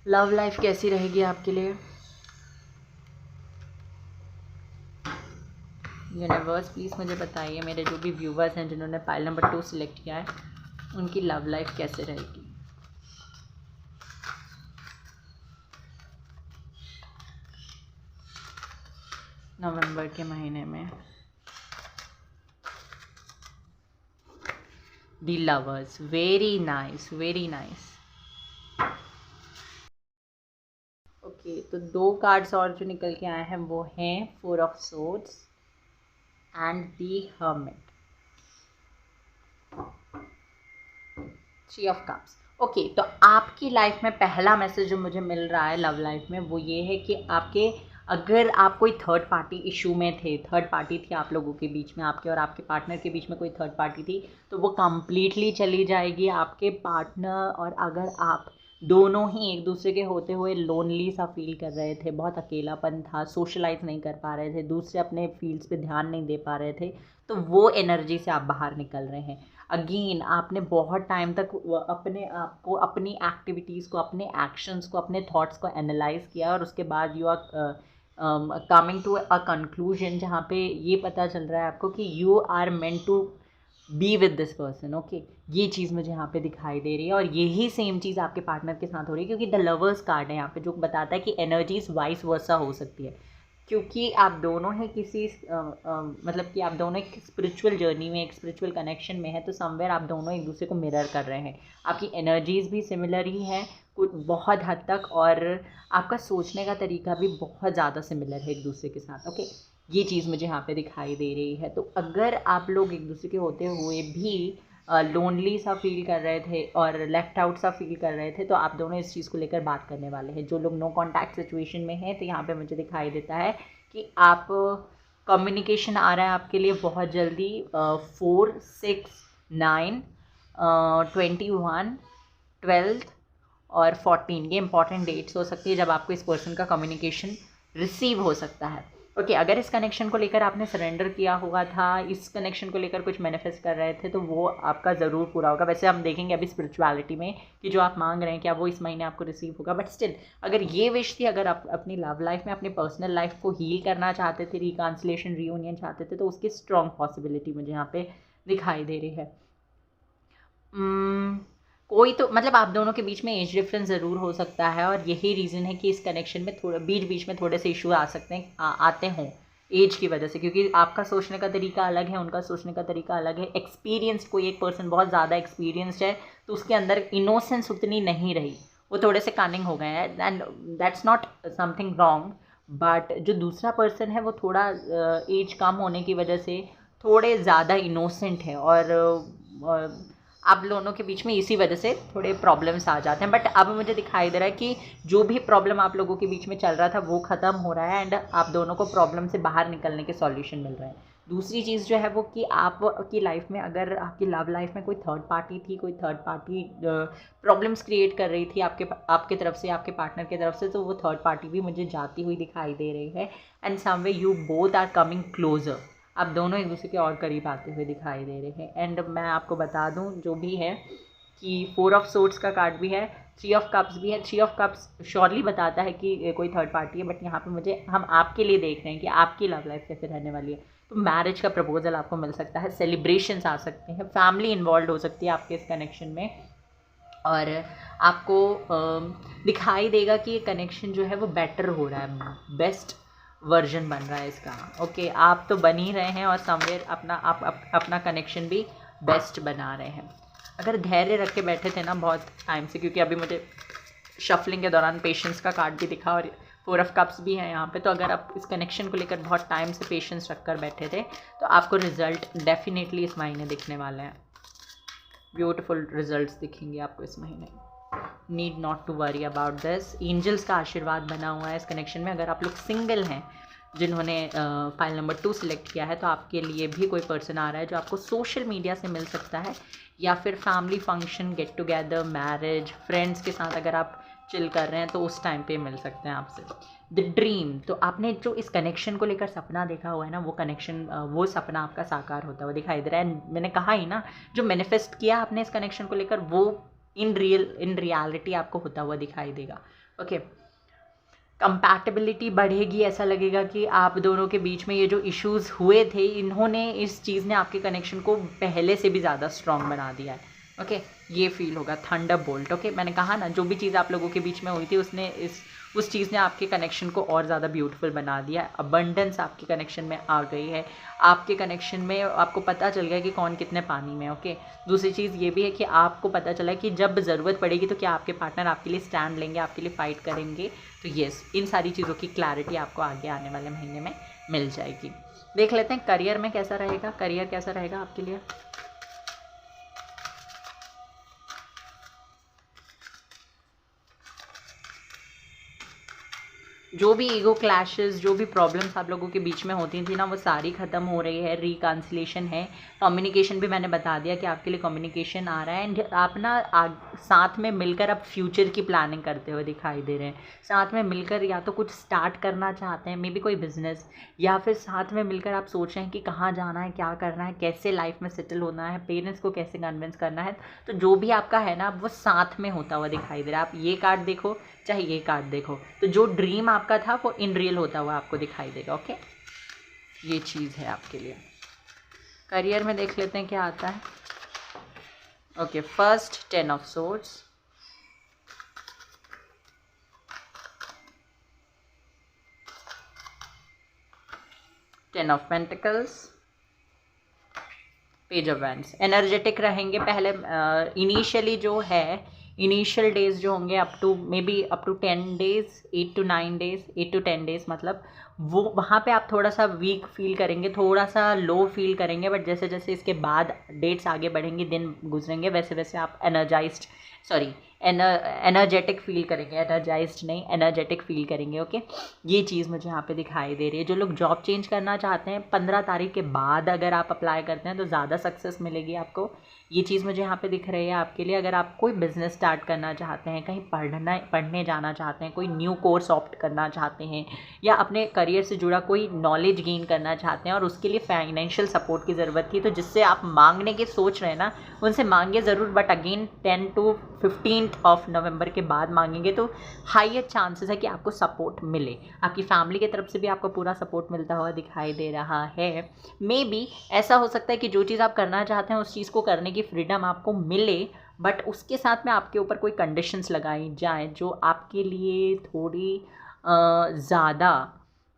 लव लाइफ कैसी रहेगी आपके लिए? यूनिवर्स प्लीज़ मुझे बताइए, मेरे जो भी व्यूवर्स हैं जिन्होंने पाइल नंबर 2 सिलेक्ट किया है, उनकी लव लाइफ कैसे रहेगी? नवंबर के महीने में। The lovers, very nice, very nice. Okay, तो 2 कार्ड्स और जो निकल के आए हैं वो हैं 4 of swords and the hermit, 3 of cups. Okay, तो आपकी लाइफ में पहला मैसेज जो मुझे मिल रहा है लव लाइफ में वो ये है कि आपके, अगर आप कोई थर्ड पार्टी इशू में थे, थर्ड पार्टी थी आप लोगों के बीच में, आपके और आपके पार्टनर के बीच में कोई थर्ड पार्टी थी, तो वो कम्प्लीटली चली जाएगी। आपके पार्टनर और अगर आप दोनों ही एक दूसरे के होते हुए लोनली सा फील कर रहे थे, बहुत अकेलापन था, सोशलाइज नहीं कर पा रहे थे, दूसरे अपने फील्ड्स पे ध्यान नहीं दे पा रहे थे, तो वो एनर्जी से आप बाहर निकल रहे हैं। अगेन आपने बहुत टाइम तक अपने आप को, अपनी एक्टिविटीज़ को, अपने एक्शंस को, अपने थॉट्स को एनालाइज किया और उसके बाद you are coming to a conclusion जहाँ पे ये पता चल रहा है आपको कि you are meant to be with this person. Okay, ये चीज़ मुझे यहाँ पे दिखाई दे रही है और यही सेम चीज़ आपके पार्टनर के साथ हो रही है, क्योंकि द लवर्स कार्ड है यहाँ पे जो बताता है कि एनर्जीज वाइस वर्सा हो सकती है, क्योंकि आप दोनों ही किसी मतलब कि आप दोनों एक स्पिरिचुअल जर्नी में, एक स्पिरिचुअल कनेक्शन में है, तो समवेयर आप दोनों एक दूसरे को मिरर कर रहे हैं। आपकी एनर्जीज़ भी सिमिलर ही हैं कुछ बहुत हद तक, और आपका सोचने का तरीका भी बहुत ज़्यादा सिमिलर है एक दूसरे के साथ। ओके, ये चीज़ मुझे यहाँ पे दिखाई दे रही है। तो अगर आप लोग एक दूसरे के होते हुए भी लोनली सा फील कर रहे थे और लेफ्ट आउट सा फील कर रहे थे, तो आप दोनों इस चीज़ को लेकर बात करने वाले हैं। जो लोग नो कॉन्टैक्ट सिचुएशन में हैं, तो यहाँ पे मुझे दिखाई देता है कि आप कम्युनिकेशन आ रहा है आपके लिए बहुत जल्दी। 4, 6, 9, 21, 12 और 14 ये इंपॉर्टेंट डेट्स हो सकती है जब आपको इस पर्सन का कम्युनिकेशन रिसीव हो सकता है। ओके, अगर इस कनेक्शन को लेकर आपने सरेंडर किया हुआ था, इस कनेक्शन को लेकर कुछ मैनिफेस्ट कर रहे थे, तो वो आपका ज़रूर पूरा होगा। वैसे हम देखेंगे अभी स्पिरिचुअलिटी में कि जो आप मांग रहे हैं क्या वो इस महीने आपको रिसीव होगा, बट स्टिल अगर ये विश थी, अगर आप अपनी लव लाइफ में अपनी पर्सनल लाइफ को हील करना चाहते थे, रिकॉन्सिलेशन, रीयूनियन चाहते थे, तो उसकी स्ट्रॉन्ग पॉसिबिलिटी मुझे यहाँ पे दिखाई दे रही है। कोई तो मतलब आप दोनों के बीच में एज डिफरेंस ज़रूर हो सकता है, और यही रीज़न है कि इस कनेक्शन में थोड़ा बीच बीच में थोड़े से इशू आ सकते हैं, आते हों एज की वजह से, क्योंकि आपका सोचने का तरीका अलग है, उनका सोचने का तरीका अलग है। एक्सपीरियंस, कोई एक पर्सन बहुत ज़्यादा एक्सपीरियंस्ड है तो उसके अंदर इनोसेंस उतनी नहीं रही, वो थोड़े से कनिंग हो गए हैं, and that's not something wrong. But जो दूसरा पर्सन है वो थोड़ा एज कम होने की वजह से थोड़े ज़्यादा इनोसेंट है, और आप दोनों के बीच में इसी वजह से थोड़े प्रॉब्लम्स आ जाते हैं। बट अब मुझे दिखाई दे रहा है कि जो भी प्रॉब्लम आप लोगों के बीच में चल रहा था वो ख़त्म हो रहा है, एंड आप दोनों को प्रॉब्लम से बाहर निकलने के सॉल्यूशन मिल रहे हैं। दूसरी चीज़ जो है वो कि आपकी लाइफ में, अगर आपकी लव लाइफ में कोई थर्ड पार्टी थी, कोई थर्ड पार्टी प्रॉब्लम्स क्रिएट कर रही थी आपके तरफ से, आपके पार्टनर की तरफ से, तो वो थर्ड पार्टी भी मुझे जाती हुई दिखाई दे रही है, and some way you both are coming closer. आप दोनों एक दूसरे के और करीब आते हुए दिखाई दे रहे हैं। एंड मैं आपको बता दूं जो भी है कि 4 ऑफ सोर्ड्स का कार्ड भी है, थ्री ऑफ कप्स भी है। थ्री ऑफ कप्स श्योरली बताता है कि कोई थर्ड पार्टी है, बट यहाँ पे मुझे हम आपके लिए देख रहे हैं कि आपकी लव लाइफ कैसे रहने वाली है। तो मैरिज का प्रपोजल आपको मिल सकता है, सेलिब्रेशंस आ सकते हैं, फैमिली इन्वॉल्व हो सकती है आपके इस कनेक्शन में, और आपको दिखाई देगा कि ये कनेक्शन जो है वो बेटर हो रहा है, बेस्ट वर्जन बन रहा है इसका। ओके, आप तो बन ही रहे हैं और समवेयर अपना कनेक्शन भी बेस्ट बना रहे हैं। अगर धैर्य रख के बैठे थे ना बहुत टाइम से, क्योंकि अभी मुझे शफलिंग के दौरान पेशेंस का कार्ड भी दिखा और फोर ऑफ कप्स भी है यहाँ पे, तो अगर आप इस कनेक्शन को लेकर बहुत टाइम से पेशेंस रख कर बैठे थे तो आपको रिजल्ट डेफिनेटली इस महीने दिखने वाले हैं। ब्यूटीफुल रिजल्ट्स दिखेंगे आपको इस महीने। Need not to worry about this. Angels का आशीर्वाद बना हुआ है इस कनेक्शन में। अगर आप लोग सिंगल हैं, जिन्होंने फाइल नंबर 2 सिलेक्ट किया है, तो आपके लिए भी कोई पर्सन आ रहा है जो आपको सोशल मीडिया से मिल सकता है, या फिर family function, get together, marriage, friends के साथ अगर आप चिल कर रहे हैं तो उस टाइम पे मिल सकते हैं आपसे। द ड्रीम, तो आपने जो इस कनेक्शन को लेकर सपना देखा हुआ है ना, वो कनेक्शन, वो सपना आपका साकार होता हुआ दिखाई दे रहा है। मैंने कहा ही ना, जो मैनिफेस्ट किया आपने इस कनेक्शन को लेकर, वो इन रियलिटी आपको होता हुआ दिखाई देगा। ओके, कंपैटिबिलिटी बढ़ेगी। ऐसा लगेगा कि आप दोनों के बीच में ये जो इश्यूज़ हुए थे, इन्होंने, इस चीज़ ने आपके कनेक्शन को पहले से भी ज़्यादा स्ट्रॉन्ग बना दिया है। ओके, ये फील होगा। थंडर बोल्ट, ओके, मैंने कहा ना, जो भी चीज़ आप लोगों के बीच में हुई थी उसने उस चीज़ ने आपके कनेक्शन को और ज़्यादा ब्यूटीफुल बना दिया है। अबंडेंस आपके कनेक्शन में आ गई है। आपके कनेक्शन में आपको पता चल गया कि कौन कितने पानी में। ओके, दूसरी चीज़ ये भी है कि आपको पता चला कि जब ज़रूरत पड़ेगी तो क्या आपके पार्टनर आपके लिए स्टैंड लेंगे, आपके लिए फ़ाइट करेंगे। तो येस, इन सारी चीज़ों की क्लैरिटी आपको आगे आने वाले महीने में मिल जाएगी। देख लेते हैं करियर में कैसा रहेगा। करियर कैसा रहेगा आपके लिए। जो भी ईगो क्लैशेस, जो भी प्रॉब्लम्स आप लोगों के बीच में होती थी ना, वो सारी ख़त्म हो रही है। रिकन्सिलेशन है। कम्युनिकेशन भी मैंने बता दिया कि आपके लिए कम्युनिकेशन आ रहा है, एंड आप ना साथ में मिलकर अब फ्यूचर की प्लानिंग करते हुए दिखाई दे रहे हैं। साथ में मिलकर या तो कुछ स्टार्ट करना चाहते हैं, मे बी कोई बिजनेस, या फिर साथ में मिलकर आप सोच रहे हैं कि कहाँ जाना है, क्या करना है, कैसे लाइफ में सेटल होना है, पेरेंट्स को कैसे कन्विंस करना है। तो जो भी आपका है ना, वो साथ में होता हुआ दिखाई दे रहा है। आप ये कार्ड देखो चाहे ये कार्ड देखो, तो जो ड्रीम आपका था वो इन रियल होता हुआ आपको दिखाई देगा। ओके, ये चीज़ है आपके लिए। करियर में देख लेते हैं क्या आता है। Okay, first 10 of swords, ten of pentacles, page of wands. Energetic रहेंगे पहले। इनिशियली जो है, इनिशियल डेज जो होंगे up to 10 days, 8 to 9 days, 8 to 10 days, मतलब वो वहाँ पे आप थोड़ा सा वीक फील करेंगे, थोड़ा सा लो फील करेंगे। बट जैसे जैसे इसके बाद डेट्स आगे बढ़ेंगे, दिन गुजरेंगे, वैसे वैसे आप एनर्जेटिक फील करेंगे। एनर्जाइज्ड नहीं, एनर्जेटिक फील करेंगे। ओके, ये चीज़ मुझे यहाँ पे दिखाई दे रही है। जो लोग जॉब चेंज करना चाहते हैं, 15 तारीख के बाद अगर आप अप्लाई करते हैं तो ज़्यादा सक्सेस मिलेगी आपको। ये चीज़ मुझे यहाँ पे दिख रही है आपके लिए। अगर आप कोई बिज़नेस स्टार्ट करना चाहते हैं, कहीं पढ़ने जाना चाहते हैं, कोई न्यू कोर्स ऑप्ट करना चाहते हैं, या अपने करियर से जुड़ा कोई नॉलेज गेन करना चाहते हैं और उसके लिए फाइनेंशियल सपोर्ट की ज़रूरत थी, तो जिससे आप मांगने की सोच रहे हैं ना, उनसे मांगिए ज़रूर, but again 10 to 15 of November के बाद मांगेंगे तो हाईयर चांसेस है कि आपको सपोर्ट मिले। आपकी फैमिली की तरफ से भी आपको पूरा सपोर्ट मिलता हुआ दिखाई दे रहा है। मे बी ऐसा हो सकता है कि जो चीज़ आप करना चाहते हैं उस चीज़ को करने की फ्रीडम आपको मिले, बट उसके साथ में आपके ऊपर कोई कंडीशंस लगाई जाएँ जो आपके लिए थोड़ी ज़्यादा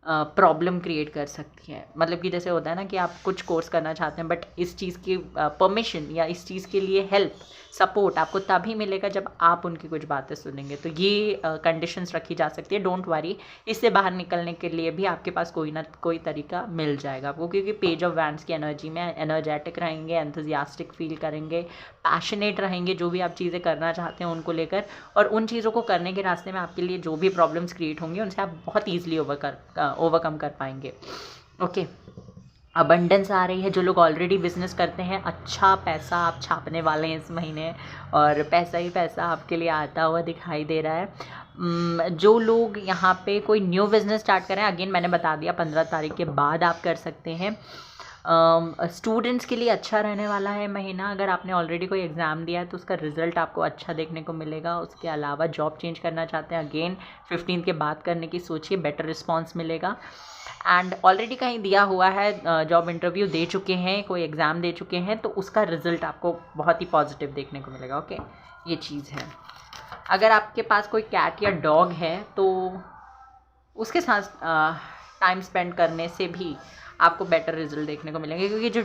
प्रॉब्लम क्रिएट कर सकती है। मतलब कि जैसे होता है ना कि आप कुछ कोर्स करना चाहते हैं, बट इस चीज़ की परमिशन या इस चीज़ के लिए हेल्प, सपोर्ट आपको तभी मिलेगा जब आप उनकी कुछ बातें सुनेंगे। तो ये कंडीशंस रखी जा सकती है। डोंट वरी, इससे बाहर निकलने के लिए भी आपके पास कोई ना कोई तरीका मिल जाएगा आपको, क्योंकि पेज ऑफ वैंड्स की एनर्जी में एनर्जेटिक रहेंगे, एंथुजियास्टिक फील करेंगे, पैशनेट रहेंगे जो भी आप चीज़ें करना चाहते हैं उनको लेकर, और उन चीज़ों को करने के रास्ते में आपके लिए जो भी प्रॉब्लम्स क्रिएट होंगी उनसे आप बहुत ईजिली ओवरकम कर पाएंगे। ओके, अबंडेंस आ रही है। जो लोग ऑलरेडी बिजनेस करते हैं, अच्छा पैसा आप छापने वाले हैं इस महीने, और पैसा ही पैसा आपके लिए आता हुआ दिखाई दे रहा है। जो लोग यहाँ पे कोई न्यू बिज़नेस स्टार्ट करें, अगेन मैंने बता दिया 15 तारीख के बाद आप कर सकते हैं। स्टूडेंट्स के लिए अच्छा रहने वाला है महीना। अगर आपने ऑलरेडी कोई एग्ज़ाम दिया है तो उसका रिज़ल्ट आपको अच्छा देखने को मिलेगा। उसके अलावा जॉब चेंज करना चाहते हैं, अगेन 15 के बाद करने की सोचिए, बेटर रिस्पॉन्स मिलेगा। एंड ऑलरेडी कहीं दिया हुआ है, जॉब इंटरव्यू दे चुके हैं, कोई एग्ज़ाम दे चुके हैं, तो उसका रिज़ल्ट आपको बहुत ही पॉजिटिव देखने को मिलेगा। ओके, ये चीज़ है। अगर आपके पास कोई कैट या डॉग है तो उसके साथ टाइम स्पेंड करने से भी आपको बेटर रिजल्ट देखने को मिलेंगे, क्योंकि जो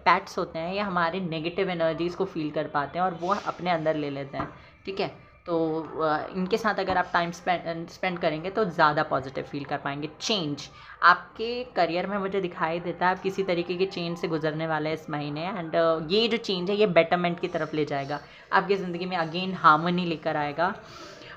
पैट्स होते हैं ये हमारे नेगेटिव एनर्जीज़ को फील कर पाते हैं और वो अपने अंदर ले लेते हैं। ठीक है, तो इनके साथ अगर आप टाइम स्पेंड करेंगे तो ज़्यादा पॉजिटिव फील कर पाएंगे। चेंज आपके करियर में मुझे दिखाई देता है, आप किसी तरीके के चेंज से गुजरने वाले हैं इस महीने। एंड ये जो चेंज है ये बेटरमेंट की तरफ ले जाएगा, आपकी ज़िंदगी में अगेन हार्मनी लेकर आएगा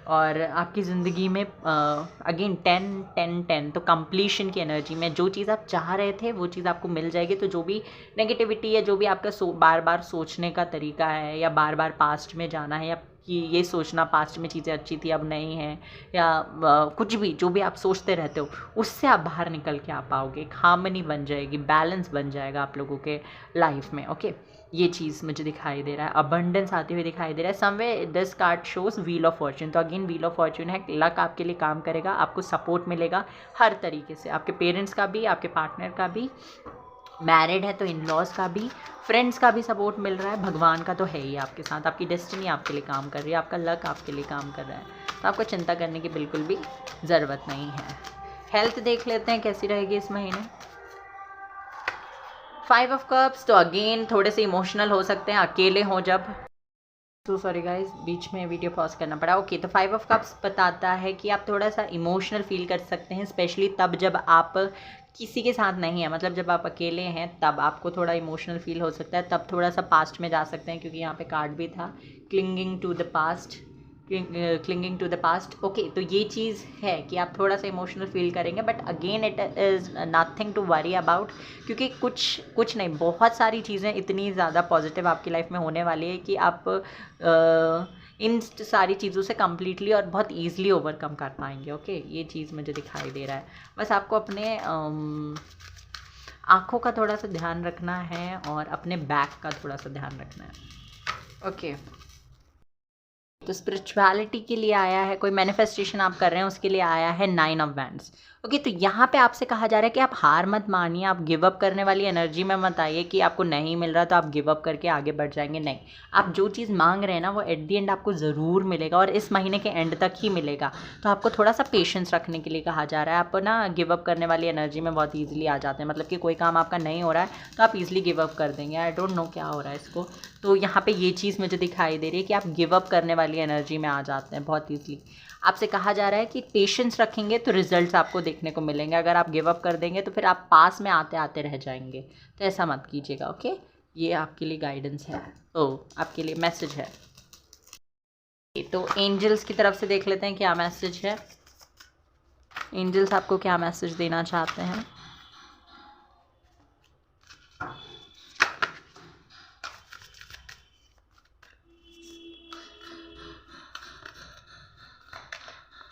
और आपकी ज़िंदगी में अगेन 10-10-10 तो कंप्लीशन की एनर्जी में जो चीज़ आप चाह रहे थे वो चीज़ आपको मिल जाएगी। तो जो भी नेगेटिविटी है, जो भी आपका बार बार सोचने का तरीका है, या बार बार पास्ट में जाना है, या कि ये सोचना पास्ट में चीज़ें अच्छी थी अब नहीं है, या कुछ भी जो भी आप सोचते रहते हो उससे आप बाहर निकल के आ पाओगे। एक हार्मनी बन जाएगी, बैलेंस बन जाएगा आप लोगों के लाइफ में। ओके, ये चीज़ मुझे दिखाई दे रहा है, अबंडेंस आते हुए दिखाई दे रहा है। Someway this card shows wheel of fortune, तो अगेन व्हील ऑफ फॉर्च्यून है, लक आपके लिए काम करेगा, आपको सपोर्ट मिलेगा हर तरीके से, आपके पेरेंट्स का भी, आपके पार्टनर का भी, मैरिड है तो इन लॉज का भी, फ्रेंड्स का भी सपोर्ट मिल रहा है, भगवान का तो है ही आपके साथ, आपकी डेस्टिनी आपके लिए काम कर रही है, आपका लक आपके लिए काम कर रहा है, तो आपको चिंता करने की बिल्कुल भी ज़रूरत नहीं है। हेल्थ देख लेते हैं कैसी रहेगी इस महीने। 5 ऑफ कप्स, तो अगेन थोड़े से इमोशनल हो सकते हैं अकेले हों जब, तो सॉरी गाइस बीच में वीडियो पॉज करना पड़ा। ओके, तो 5 ऑफ कप्स बताता है कि आप थोड़ा सा इमोशनल फील कर सकते हैं, स्पेशली तब जब आप किसी के साथ नहीं है, मतलब जब आप अकेले हैं तब आपको थोड़ा इमोशनल फील हो सकता है, तब थोड़ा सा पास्ट में जा सकते हैं, क्योंकि यहाँ पे कार्ड भी था clinging to the past, clinging to the past. Okay, तो ये चीज़ है कि आप थोड़ा सा इमोशनल फील करेंगे, but again it is nothing to worry about, क्योंकि कुछ नहीं, बहुत सारी चीज़ें इतनी ज़्यादा पॉजिटिव आपकी लाइफ में होने वाली है कि आप इन सारी चीज़ों से कम्प्लीटली और बहुत ईजिली ओवरकम कर पाएंगे। ओके, ये चीज़ मुझे दिखाई दे रहा है। बस आपको अपने आँखों का थोड़ा सा ध्यान रखना है और अपने बैक का थोड़ा सा ध्यान रखना है। ओके, तो स्पिरिचुअलिटी के लिए आया है, कोई मैनिफेस्टेशन आप कर रहे हैं उसके लिए आया है 9 ऑफ वैंड्स। ओके, तो यहाँ पे आपसे कहा जा रहा है कि आप हार मत मानिए, आप गिव अप करने वाली एनर्जी में मत आइए कि आपको नहीं मिल रहा तो आप गिव अप करके आगे बढ़ जाएंगे। नहीं, आप जो चीज़ मांग रहे हैं ना वो एट दी एंड आपको ज़रूर मिलेगा, और इस महीने के एंड तक ही मिलेगा। तो आपको थोड़ा सा पेशेंस रखने के लिए कहा जा रहा है। आप ना गिव अप करने वाली एनर्जी में बहुत ईजिली आ जाते हैं, मतलब कि कोई काम आपका नहीं हो रहा है तो आप ईजिली गिव अप कर देंगे। आई डोंट नो क्या हो रहा है इसको, तो यहाँ पे ये चीज़ मुझे दिखाई दे रही है कि आप गिव अप करने वाली एनर्जी में आ जाते हैं बहुत ईजिली। आपसे कहा जा रहा है कि पेशेंस रखेंगे तो रिजल्ट्स आपको देखने को मिलेंगे, अगर आप गिव अप कर देंगे तो फिर आप पास में आते आते रह जाएंगे, तो ऐसा मत कीजिएगा। ओके, ये आपके लिए गाइडेंस है, आपके लिए मैसेज है। तो एंजल्स की तरफ से देख लेते हैं क्या मैसेज है, एंजल्स आपको क्या मैसेज देना चाहते हैं।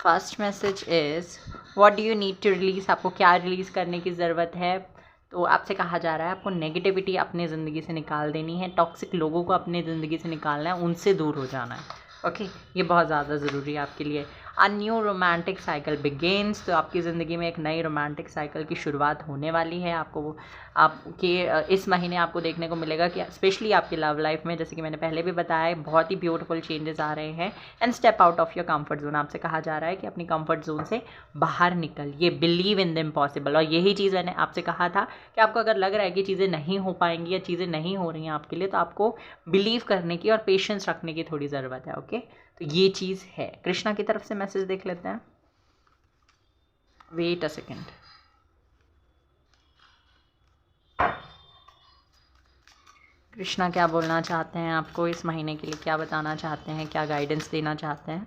First message is what do you need to release, आपको क्या रिलीज़ करने की ज़रूरत है। तो आपसे कहा जा रहा है आपको नेगेटिविटी अपनी ज़िंदगी से निकाल देनी है, टॉक्सिक लोगों को अपनी ज़िंदगी से निकालना है, उनसे दूर हो जाना है। ओके, ये बहुत ज़्यादा ज़रूरी है आपके लिए। A new romantic cycle begins, तो आपकी ज़िंदगी में एक नई रोमांटिक साइकिल की शुरुआत होने वाली है। आपके इस महीने आपको देखने को मिलेगा कि स्पेशली आपकी लव लाइफ में, जैसे कि मैंने पहले भी बताया, बहुत ही ब्यूटीफुल चेंजेस आ रहे हैं। And step out of your comfort zone, आपसे कहा जा रहा है कि अपनी कंफर्ट जोन से बाहर निकलिए, बिलीव इन द इम्पॉसिबल। और यही चीज़ मैंने आपसे कहा था कि आपको अगर लग रहा है कि चीज़ें नहीं हो पाएंगी या चीज़ें नहीं हो रही हैं आपके लिए, तो आपको बिलीव करने की और पेशेंस रखने की थोड़ी ज़रूरत है। ओके, तो ये चीज़ है। कृष्णा की तरफ से मैसेज देख लेते हैं। वेट अ सेकेंड, कृष्णा क्या बोलना चाहते हैं आपको इस महीने के लिए, क्या बताना चाहते हैं, क्या गाइडेंस देना चाहते हैं।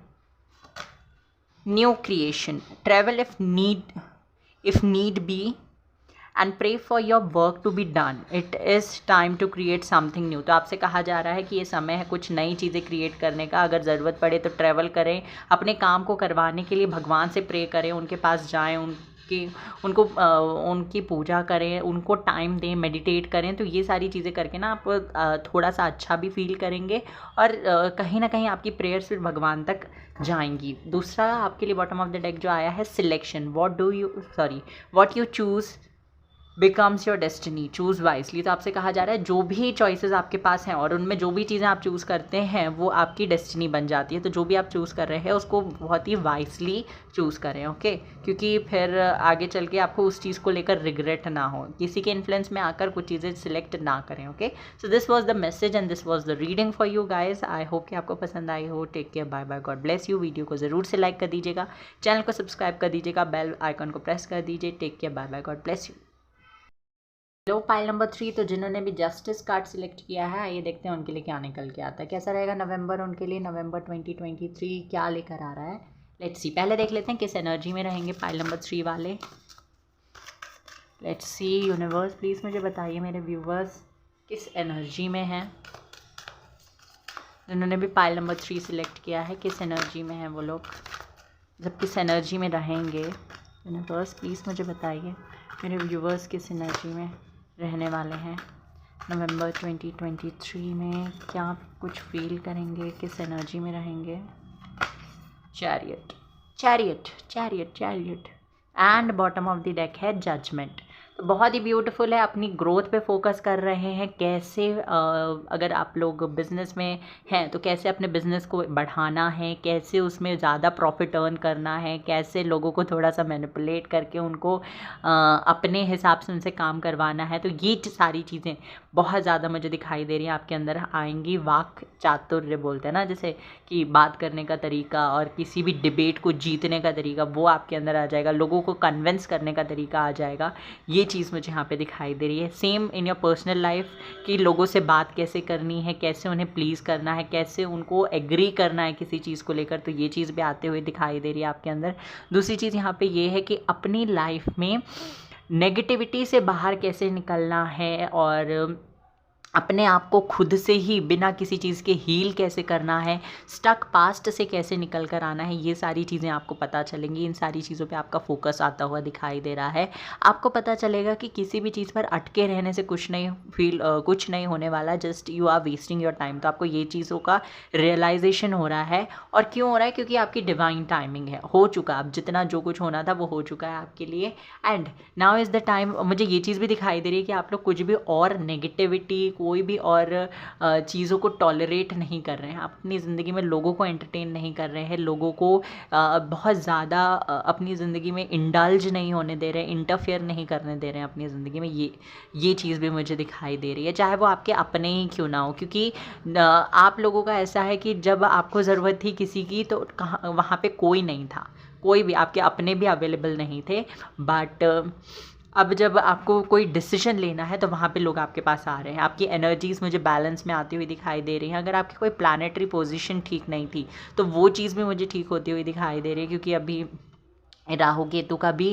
New creation, travel if need be and pray for your work to be done, it is time to create something new. तो आपसे कहा जा रहा है कि ये समय है कुछ नई चीज़ें क्रिएट करने का, अगर ज़रूरत पड़े तो ट्रैवल करें, अपने काम को करवाने के लिए भगवान से प्रे करें, उनके पास जाएं, उनकी पूजा करें, उनको टाइम दें, मेडिटेट करें, तो ये सारी चीज़ें करके ना आप थोड़ा सा अच्छा भी फील करेंगे और कहीं ना कहीं आपकी प्रेयर्स फिर भगवान तक जाएंगी। दूसरा आपके लिए बॉटम ऑफ द डेक जो आया है selection, what you choose becomes your destiny, choose wisely. तो आपसे कहा जा रहा है जो भी चॉइसेस आपके पास हैं और उनमें जो भी चीज़ें आप चूज़ करते हैं वो आपकी डेस्टिनी बन जाती है। तो जो भी आप चूज़ कर रहे हैं उसको बहुत ही वाइसली चूज़ करें, ओके, क्योंकि फिर आगे चल के आपको उस चीज़ को लेकर रिग्रेट ना हो, किसी के इन्फ्लुएंस में आकर कुछ चीज़ें सिलेक्ट ना करें, okay. So this was the message and this was the reading for you guys. I hope कि आपको पसंद आई हो। Take care, bye bye, God bless you. Video को ज़रूर से लाइक कर दीजिएगा, चैनल को सब्सक्राइब कर दीजिएगा, बेल आइकन को प्रेस कर दीजिए। Take care, bye bye, God bless you. Low pile number 3, तो जिन्होंने भी जस्टिस कार्ड सिलेक्ट किया है, आइए देखते हैं उनके लिए क्या निकल के आता है। कैसा रहेगा नवंबर उनके लिए, नवंबर 2023 क्या लेकर आ रहा है, लेट्स सी। पहले देख लेते हैं किस एनर्जी में रहेंगे पाइल नंबर 3 वाले। लेट्स सी, यूनिवर्स प्लीज़ मुझे बताइए मेरे व्यूवर्स किस एनर्जी में हैं। जिन्होंने भी पाइल नंबर 3 सिलेक्ट किया है, किस एनर्जी में है वो लोग, जब किस एनर्जी में रहेंगे। यूनिवर्स प्लीज़ मुझे बताइए मेरे व्यूवर्स किस एनर्जी में रहने वाले हैं नवंबर 2023 में, क्या कुछ फील करेंगे, किस एनर्जी में रहेंगे। Chariot, chariot, chariot, chariot and bottom of the deck है जजमेंट। तो बहुत ही ब्यूटीफुल है, अपनी ग्रोथ पे फोकस कर रहे हैं। कैसे अगर आप लोग बिज़नेस में हैं तो कैसे अपने बिज़नेस को बढ़ाना है, कैसे उसमें ज़्यादा प्रॉफिट अर्न करना है, कैसे लोगों को थोड़ा सा मैनिपुलेट करके उनको अपने हिसाब से उनसे काम करवाना है। तो ये सारी चीज़ें बहुत ज़्यादा मुझे दिखाई दे रही हैं आपके अंदर आएंगी। वाक चातुर्य बोलते हैं ना, जैसे कि बात करने का तरीका और किसी भी डिबेट को जीतने का तरीका, वो आपके अंदर आ जाएगा। लोगों को कन्विंस करने का तरीका आ जाएगा। ये चीज़ मुझे यहाँ पे दिखाई दे रही है। Same in your personal life कि लोगों से बात कैसे करनी है, कैसे उन्हें प्लीज़ करना है, कैसे उनको एग्री करना है किसी चीज़ को लेकर, तो ये चीज़ भी आते हुए दिखाई दे रही है आपके अंदर। दूसरी चीज़ यहाँ पे ये है कि अपनी लाइफ में नेगेटिविटी से बाहर कैसे निकलना है और अपने आप को खुद से ही बिना किसी चीज़ के हील कैसे करना है, स्टक पास्ट से कैसे निकल कर आना है, ये सारी चीज़ें आपको पता चलेंगी। इन सारी चीज़ों पे आपका फोकस आता हुआ दिखाई दे रहा है। आपको पता चलेगा कि किसी भी चीज़ पर अटके रहने से कुछ नहीं होने वाला, just you are wasting your time. तो आपको ये चीज़ों का रियलाइजेशन हो रहा है। और क्यों हो रहा है, क्योंकि आपकी डिवाइन टाइमिंग है, हो चुका, अब जितना जो कुछ होना था वो हो चुका है आपके लिए। And now is the time. मुझे ये चीज़ भी दिखाई दे रही है कि आप लोग कुछ भी और नेगेटिविटी, कोई भी और चीज़ों को टॉलरेट नहीं कर रहे हैं। आप अपनी ज़िंदगी में लोगों को एंटरटेन नहीं कर रहे हैं, लोगों को बहुत ज़्यादा अपनी ज़िंदगी में इंडल्ज नहीं होने दे रहे हैं, इंटरफेयर नहीं करने दे रहे हैं अपनी ज़िंदगी में। ये चीज़ भी मुझे दिखाई दे रही है, चाहे वो आपके अपने ही क्यों ना हो। क्योंकि आप लोगों का ऐसा है कि जब आपको ज़रूरत थी किसी की तो कहाँ वहाँ पे कोई नहीं था, कोई भी आपके अपने भी अवेलेबल नहीं थे। बट अब जब आपको कोई डिसीजन लेना है तो वहाँ पे लोग आपके पास आ रहे हैं। आपकी एनर्जीज़ मुझे बैलेंस में आती हुई दिखाई दे रही हैं। अगर आपकी कोई प्लानेटरी पोजीशन ठीक नहीं थी तो वो चीज़ भी मुझे ठीक होती हुई दिखाई दे रही है, क्योंकि अभी राहु केतु का भी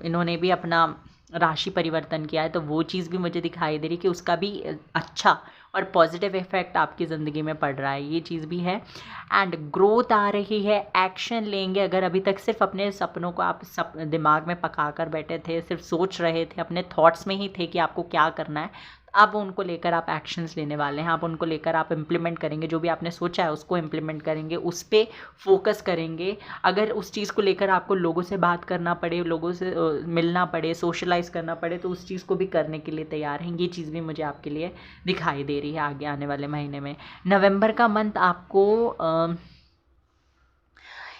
इन्होंने भी अपना राशि परिवर्तन किया है, तो वो चीज़ भी मुझे दिखाई दे रही है कि उसका भी अच्छा और पॉजिटिव इफेक्ट आपकी ज़िंदगी में पड़ रहा है। ये चीज़ भी है। एंड ग्रोथ आ रही है, एक्शन लेंगे। अगर अभी तक सिर्फ अपने सपनों को आप दिमाग में पका कर बैठे थे, सिर्फ सोच रहे थे, अपने थॉट्स में ही थे कि आपको क्या करना है, अब उनको लेकर आप एक्शंस लेने वाले हैं। आप उनको लेकर आप इम्प्लीमेंट करेंगे, जो भी आपने सोचा है उसको इम्प्लीमेंट करेंगे, उस पर फोकस करेंगे। अगर उस चीज़ को लेकर आपको लोगों से बात करना पड़े, लोगों से मिलना पड़े, सोशलाइज करना पड़े, तो उस चीज़ को भी करने के लिए तैयार हैं। ये चीज़ भी मुझे आपके लिए दिखाई दे रही है आगे आने वाले महीने में। नवंबर का मंथ आपको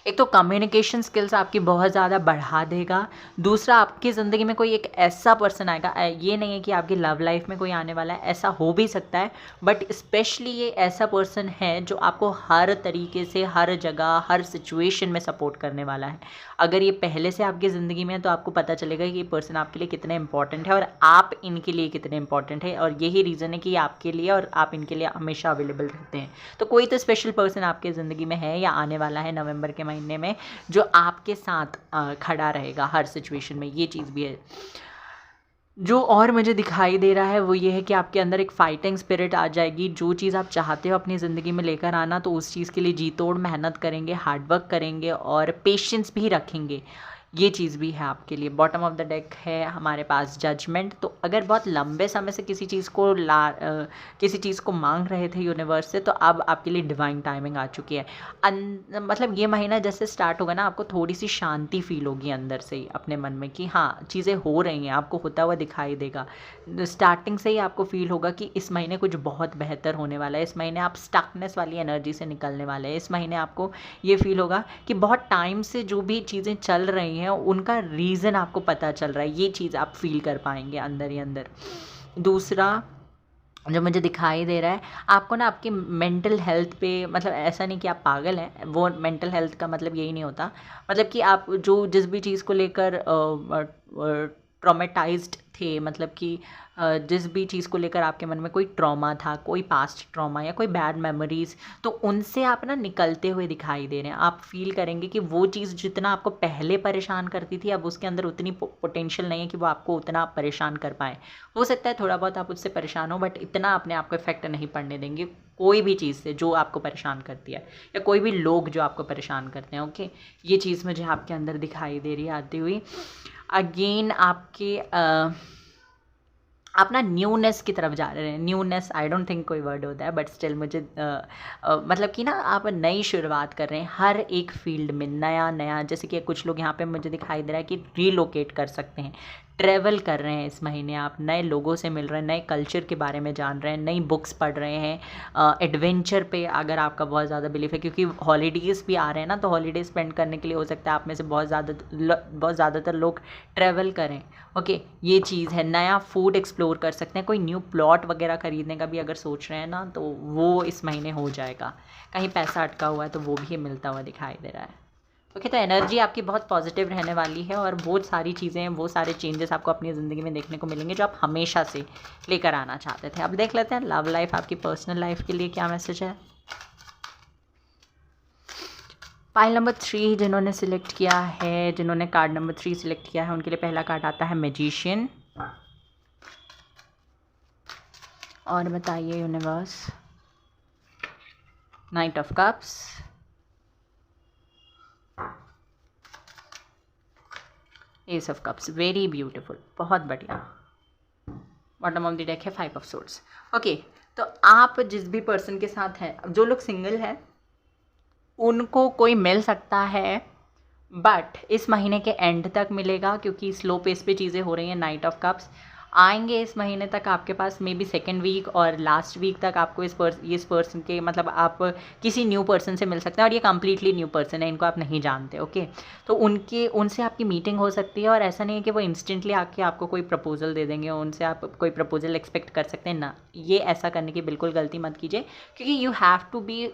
एक तो कम्युनिकेशन स्किल्स आपकी बहुत ज़्यादा बढ़ा देगा। दूसरा, आपकी ज़िंदगी में कोई एक ऐसा पर्सन आएगा, ये नहीं है कि आपकी लव लाइफ में कोई आने वाला है, ऐसा हो भी सकता है, बट स्पेशली ये ऐसा पर्सन है जो आपको हर तरीके से, हर जगह, हर सिचुएशन में सपोर्ट करने वाला है। अगर ये पहले से आपकी ज़िंदगी में है तो आपको पता चलेगा कि ये पर्सन आपके लिए कितने इंपॉर्टेंट है और आप इनके लिए कितने इंपॉर्टेंट है, और यही रीज़न है कि आपके लिए और आप इनके लिए हमेशा अवेलेबल रहते हैं। तो कोई तो स्पेशल पर्सन आपके ज़िंदगी में है या आने वाला है नवंबर के महीने में, जो आपके साथ खड़ा रहेगा हर सिचुएशन में। ये चीज़ भी है। जो और मुझे दिखाई दे रहा है वो ये है कि आपके अंदर एक फाइटिंग स्पिरिट आ जाएगी। जो चीज़ आप चाहते हो अपनी ज़िंदगी में लेकर आना, तो उस चीज़ के लिए जी तोड़ मेहनत करेंगे, हार्डवर्क करेंगे और पेशेंस भी रखेंगे। ये चीज़ भी है आपके लिए। बॉटम ऑफ द डेक है हमारे पास जजमेंट। तो अगर बहुत लंबे समय से किसी चीज़ को किसी चीज़ को मांग रहे थे यूनिवर्स से, तो अब आपके लिए डिवाइन टाइमिंग आ चुकी है। मतलब ये महीना जैसे स्टार्ट होगा ना, आपको थोड़ी सी शांति फील होगी अंदर से ही अपने मन में कि हाँ चीज़ें हो रही हैं, आपको होता हुआ दिखाई देगा। स्टार्टिंग से ही आपको फील होगा कि इस महीने कुछ बहुत बेहतर होने वाला है। इस महीने आप स्टकनेस वाली एनर्जी से निकलने वाले हैं। इस महीने आपको ये फील होगा कि बहुत टाइम से जो भी चीज़ें चल रही हैं उनका रीज़न आपको पता चल रहा है। ये चीज़ आप फील कर पाएंगे अंदर ही अंदर। दूसरा जो मुझे दिखाई दे रहा है, आपको ना आपकी मेंटल हेल्थ पे, मतलब ऐसा नहीं कि आप पागल हैं, वो मेंटल हेल्थ का मतलब यही नहीं होता। मतलब कि आप जो जिस भी चीज़ को लेकर ट्रॉमेटाइज्ड थे, मतलब कि जिस भी चीज़ को लेकर आपके मन में कोई ट्रॉमा था, कोई पास्ट ट्रॉमा या कोई बैड मेमोरीज, तो उनसे आप ना निकलते हुए दिखाई दे रहे हैं। आप फील करेंगे कि वो चीज़ जितना आपको पहले परेशान करती थी, अब उसके अंदर उतनी पोटेंशियल नहीं है कि वो आपको उतना परेशान कर पाए। हो सकता है थोड़ा बहुत आप उससे परेशान हो, बट इतना अपने आप को इफेक्ट नहीं पड़ने देंगे कोई भी चीज़ से जो आपको परेशान करती है, या कोई भी लोग जो आपको परेशान करते हैं। ओके, ये चीज़ मुझे आपके अंदर दिखाई दे रही है आती हुई। अगेन आपके आप ना न्यूनेस की तरफ जा रहे हैं। न्यूनेस आई डोंट थिंक कोई वर्ड होता है, बट स्टिल मुझे मतलब कि ना आप नई शुरुआत कर रहे हैं हर एक फील्ड में, नया नया। जैसे कि कुछ लोग यहाँ पे मुझे दिखाई दे रहा है कि रीलोकेट कर सकते हैं, ट्रैवल कर रहे हैं इस महीने, आप नए लोगों से मिल रहे हैं, नए कल्चर के बारे में जान रहे हैं, नई बुक्स पढ़ रहे हैं, एडवेंचर पे अगर आपका बहुत ज़्यादा बिलीफ है, क्योंकि हॉलीडेज़ भी आ रहे हैं ना, तो हॉलीडे स्पेंड करने के लिए हो सकता है आप में से बहुत ज़्यादातर लोग ट्रैवल करें। ओके, ये चीज़ है। नया फूड एक्सप्लोर कर सकते हैं, कोई न्यू प्लॉट वगैरह खरीदने का भी अगर सोच रहे हैं ना, तो वो इस महीने हो जाएगा। कहीं पैसा अटका हुआ है तो वो भी मिलता हुआ दिखाई दे रहा है। ओके, तो एनर्जी आपकी बहुत पॉजिटिव रहने वाली है, और बहुत सारी चीज़ें, वो सारे चेंजेस आपको अपनी ज़िंदगी में देखने को मिलेंगे जो आप हमेशा से लेकर आना चाहते थे। अब देख लेते हैं लव लाइफ, आपकी पर्सनल लाइफ के लिए क्या मैसेज है। फाइल नंबर 3 जिन्होंने सिलेक्ट किया है, जिन्होंने कार्ड नंबर 3 सिलेक्ट किया है, उनके लिए पहला कार्ड आता है मैजिशियन। और बताइए universe. Night of cups, S of cups, very beautiful, बहुत बढ़िया। बॉटम ऑफ द डेक है 5 ऑफ सोर्ड्स। ओके, तो आप जिस भी पर्सन के साथ हैं, जो लोग सिंगल हैं उनको कोई मिल सकता है, बट इस महीने के एंड तक मिलेगा, क्योंकि स्लो पेस पे चीज़ें हो रही हैं। नाइट ऑफ कप्स आएंगे इस महीने तक आपके पास, मे बी सेकेंड वीक और लास्ट वीक तक आपको इस पर्सन के, मतलब आप किसी न्यू पर्सन से मिल सकते हैं, और ये कम्प्लीटली न्यू पर्सन है, इनको आप नहीं जानते। ओके, तो उनसे आपकी मीटिंग हो सकती है, और ऐसा नहीं है कि वो इंस्टेंटली आके आपको कोई प्रपोजल दे देंगे, उनसे आप कोई प्रपोजल एक्सपेक्ट कर सकते हैं ना। ये ऐसा करने की बिल्कुल गलती मत कीजिए, क्योंकि you have to be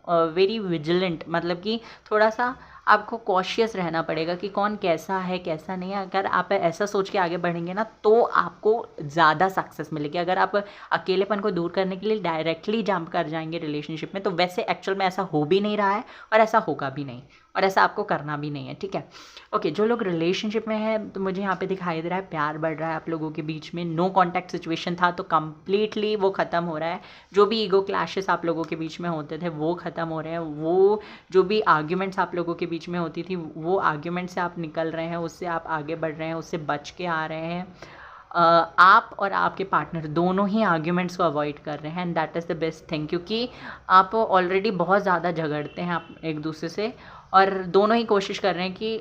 very vigilant, मतलब कि थोड़ा सा आपको कॉशियस रहना पड़ेगा कि कौन कैसा है कैसा नहीं है। अगर आप ऐसा सोच के आगे बढ़ेंगे ना, तो आपको ज़्यादा सक्सेस मिलेगी। अगर आप अकेलेपन को दूर करने के लिए डायरेक्टली जंप कर जाएंगे रिलेशनशिप में, तो वैसे एक्चुअल में ऐसा हो भी नहीं रहा है, और ऐसा होगा भी नहीं, और ऐसा आपको करना भी नहीं है। ठीक है, ओके, जो लोग रिलेशनशिप में हैं, तो मुझे यहाँ पे दिखाई दे रहा है प्यार बढ़ रहा है आप लोगों के बीच में। नो कॉन्टैक्ट सिचुएशन था, तो कम्प्लीटली वो ख़त्म हो रहा है। जो भी ईगो क्लैशेस आप लोगों के बीच में होते थे वो ख़त्म हो रहे हैं। वो जो भी आर्ग्यूमेंट्स आप लोगों के बीच में होती थी, वो आर्ग्यूमेंट से आप निकल रहे हैं, उससे आप आगे बढ़ रहे हैं, उससे बच के आ रहे हैं। आप और आपके पार्टनर दोनों ही आर्ग्यूमेंट्स को अवॉइड कर रहे हैं, and that is the best thing, क्योंकि आप ऑलरेडी बहुत ज़्यादा झगड़ते हैं आप एक दूसरे से, और दोनों ही कोशिश कर रहे हैं कि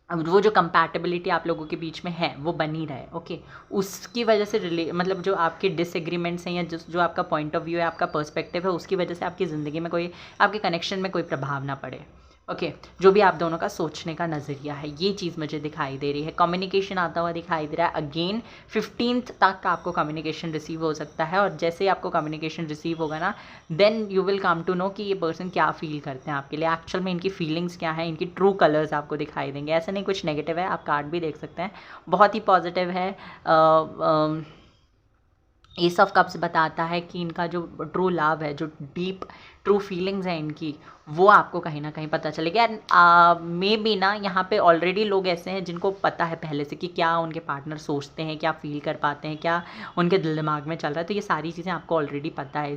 वो जो कंपैटिबिलिटी आप लोगों के बीच में है वो बनी रहे। ओके, उसकी वजह से मतलब जो आपके डिसएग्रीमेंट्स हैं, या जो आपका पॉइंट ऑफ व्यू है, आपका पर्सपेक्टिव है, उसकी वजह से आपकी ज़िंदगी में कोई, आपके कनेक्शन में कोई प्रभाव ना पड़े। ओके, जो भी आप दोनों का सोचने का नज़रिया है, ये चीज़ मुझे दिखाई दे रही है। कम्युनिकेशन आता हुआ दिखाई दे रहा है। अगेन 15th तक आपको कम्युनिकेशन रिसीव हो सकता है, और जैसे ही आपको कम्युनिकेशन रिसीव होगा ना, then you will come to know कि ये पर्सन क्या फील करते हैं आपके लिए, एक्चुअल में इनकी फीलिंग्स क्या है, इनकी ट्रू कलर्स आपको दिखाई देंगे। ऐसा नहीं कुछ नेगेटिव है, आप कार्ड भी देख सकते हैं, बहुत ही पॉजिटिव है। एस ऑफ कप्स बताता है कि इनका जो ट्रू लव है, जो डीप ट्रू फीलिंग्स हैं इनकी, वो आपको कहीं ना कहीं पता चलेगा। एंड मे बी ना यहाँ पे ऑलरेडी लोग ऐसे हैं जिनको पता है पहले से कि क्या उनके पार्टनर सोचते हैं, क्या फील कर पाते हैं, क्या उनके दिल दिमाग में चल रहा है। तो ये सारी चीज़ें आपको ऑलरेडी पता है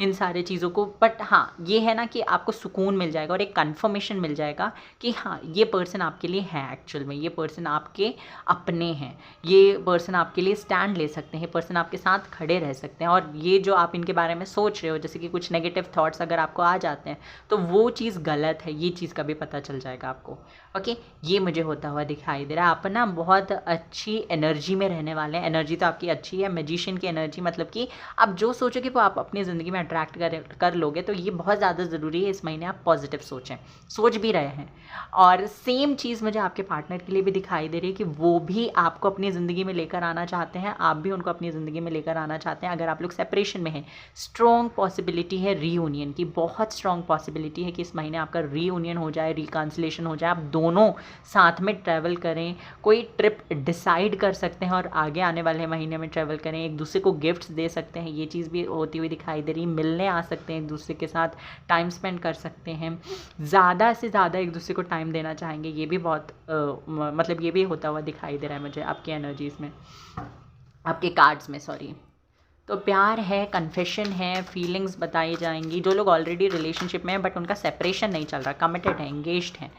इन सारे चीज़ों को। बट हाँ, ये है ना कि आपको सुकून मिल जाएगा और एक कन्फर्मेशन मिल जाएगा कि हाँ, ये पर्सन आपके लिए है, एक्चुअल में ये पर्सन आपके अपने हैं, ये पर्सन आपके लिए स्टैंड ले सकते हैं, पर्सन आपके साथ खड़े रह सकते हैं। और ये जो आप इनके बारे में सोच रहे हो, जैसे कि कुछ नेगेटिव थॉट्स अगर आपको आ जाते हैं, तो वो चीज़ गलत है, ये चीज़ का भी पता चल जाएगा आपको। ओके, ये मुझे होता हुआ दिखाई दे रहा है। आप ना बहुत अच्छी एनर्जी में रहने वाले हैं। एनर्जी तो आपकी अच्छी है, मैजिशियन की एनर्जी, मतलब कि आप जो सोचोगे वो आप अपनी ज़िंदगी में अट्रैक्ट कर लोगे। तो ये बहुत ज़्यादा ज़रूरी है इस महीने आप पॉजिटिव सोचें, सोच भी रहे हैं। और सेम चीज़ मुझे आपके पार्टनर के लिए भी दिखाई दे रही है कि वो भी आपको अपनी ज़िंदगी में लेकर आना चाहते हैं, आप भी उनको अपनी ज़िंदगी में लेकर आना चाहते हैं। अगर आप लोग सेपरेशन में हैं, स्ट्रॉन्ग पॉसिबिलिटी है रीयूनियन की, बहुत स्ट्रॉन्ग पॉसिबिलिटी है कि इस महीने आपका रीयूनियन हो जाए, रिकन्सिलेशन हो जाए, आप दोनों साथ में ट्रैवल करें, कोई ट्रिप डिसाइड कर सकते हैं और आगे आने वाले महीने में ट्रैवल करें, एक दूसरे को गिफ्ट्स दे सकते हैं, ये चीज़ भी होती हुई दिखाई दे रही है। मिलने आ सकते हैं, एक दूसरे के साथ टाइम स्पेंड कर सकते हैं, ज़्यादा से ज़्यादा एक दूसरे को टाइम देना चाहेंगे, ये भी बहुत मतलब ये भी होता हुआ दिखाई दे रहा है मुझे आपकी एनर्जीज़ में, आपके कार्ड्स में, सॉरी। तो प्यार है, कन्फेशन है, फीलिंग्स बताई जाएंगी। जो लोग ऑलरेडी रिलेशनशिप में हैं बट उनका सेपरेशन नहीं चल रहा, कमिटेड है, एंगेज्ड हैं,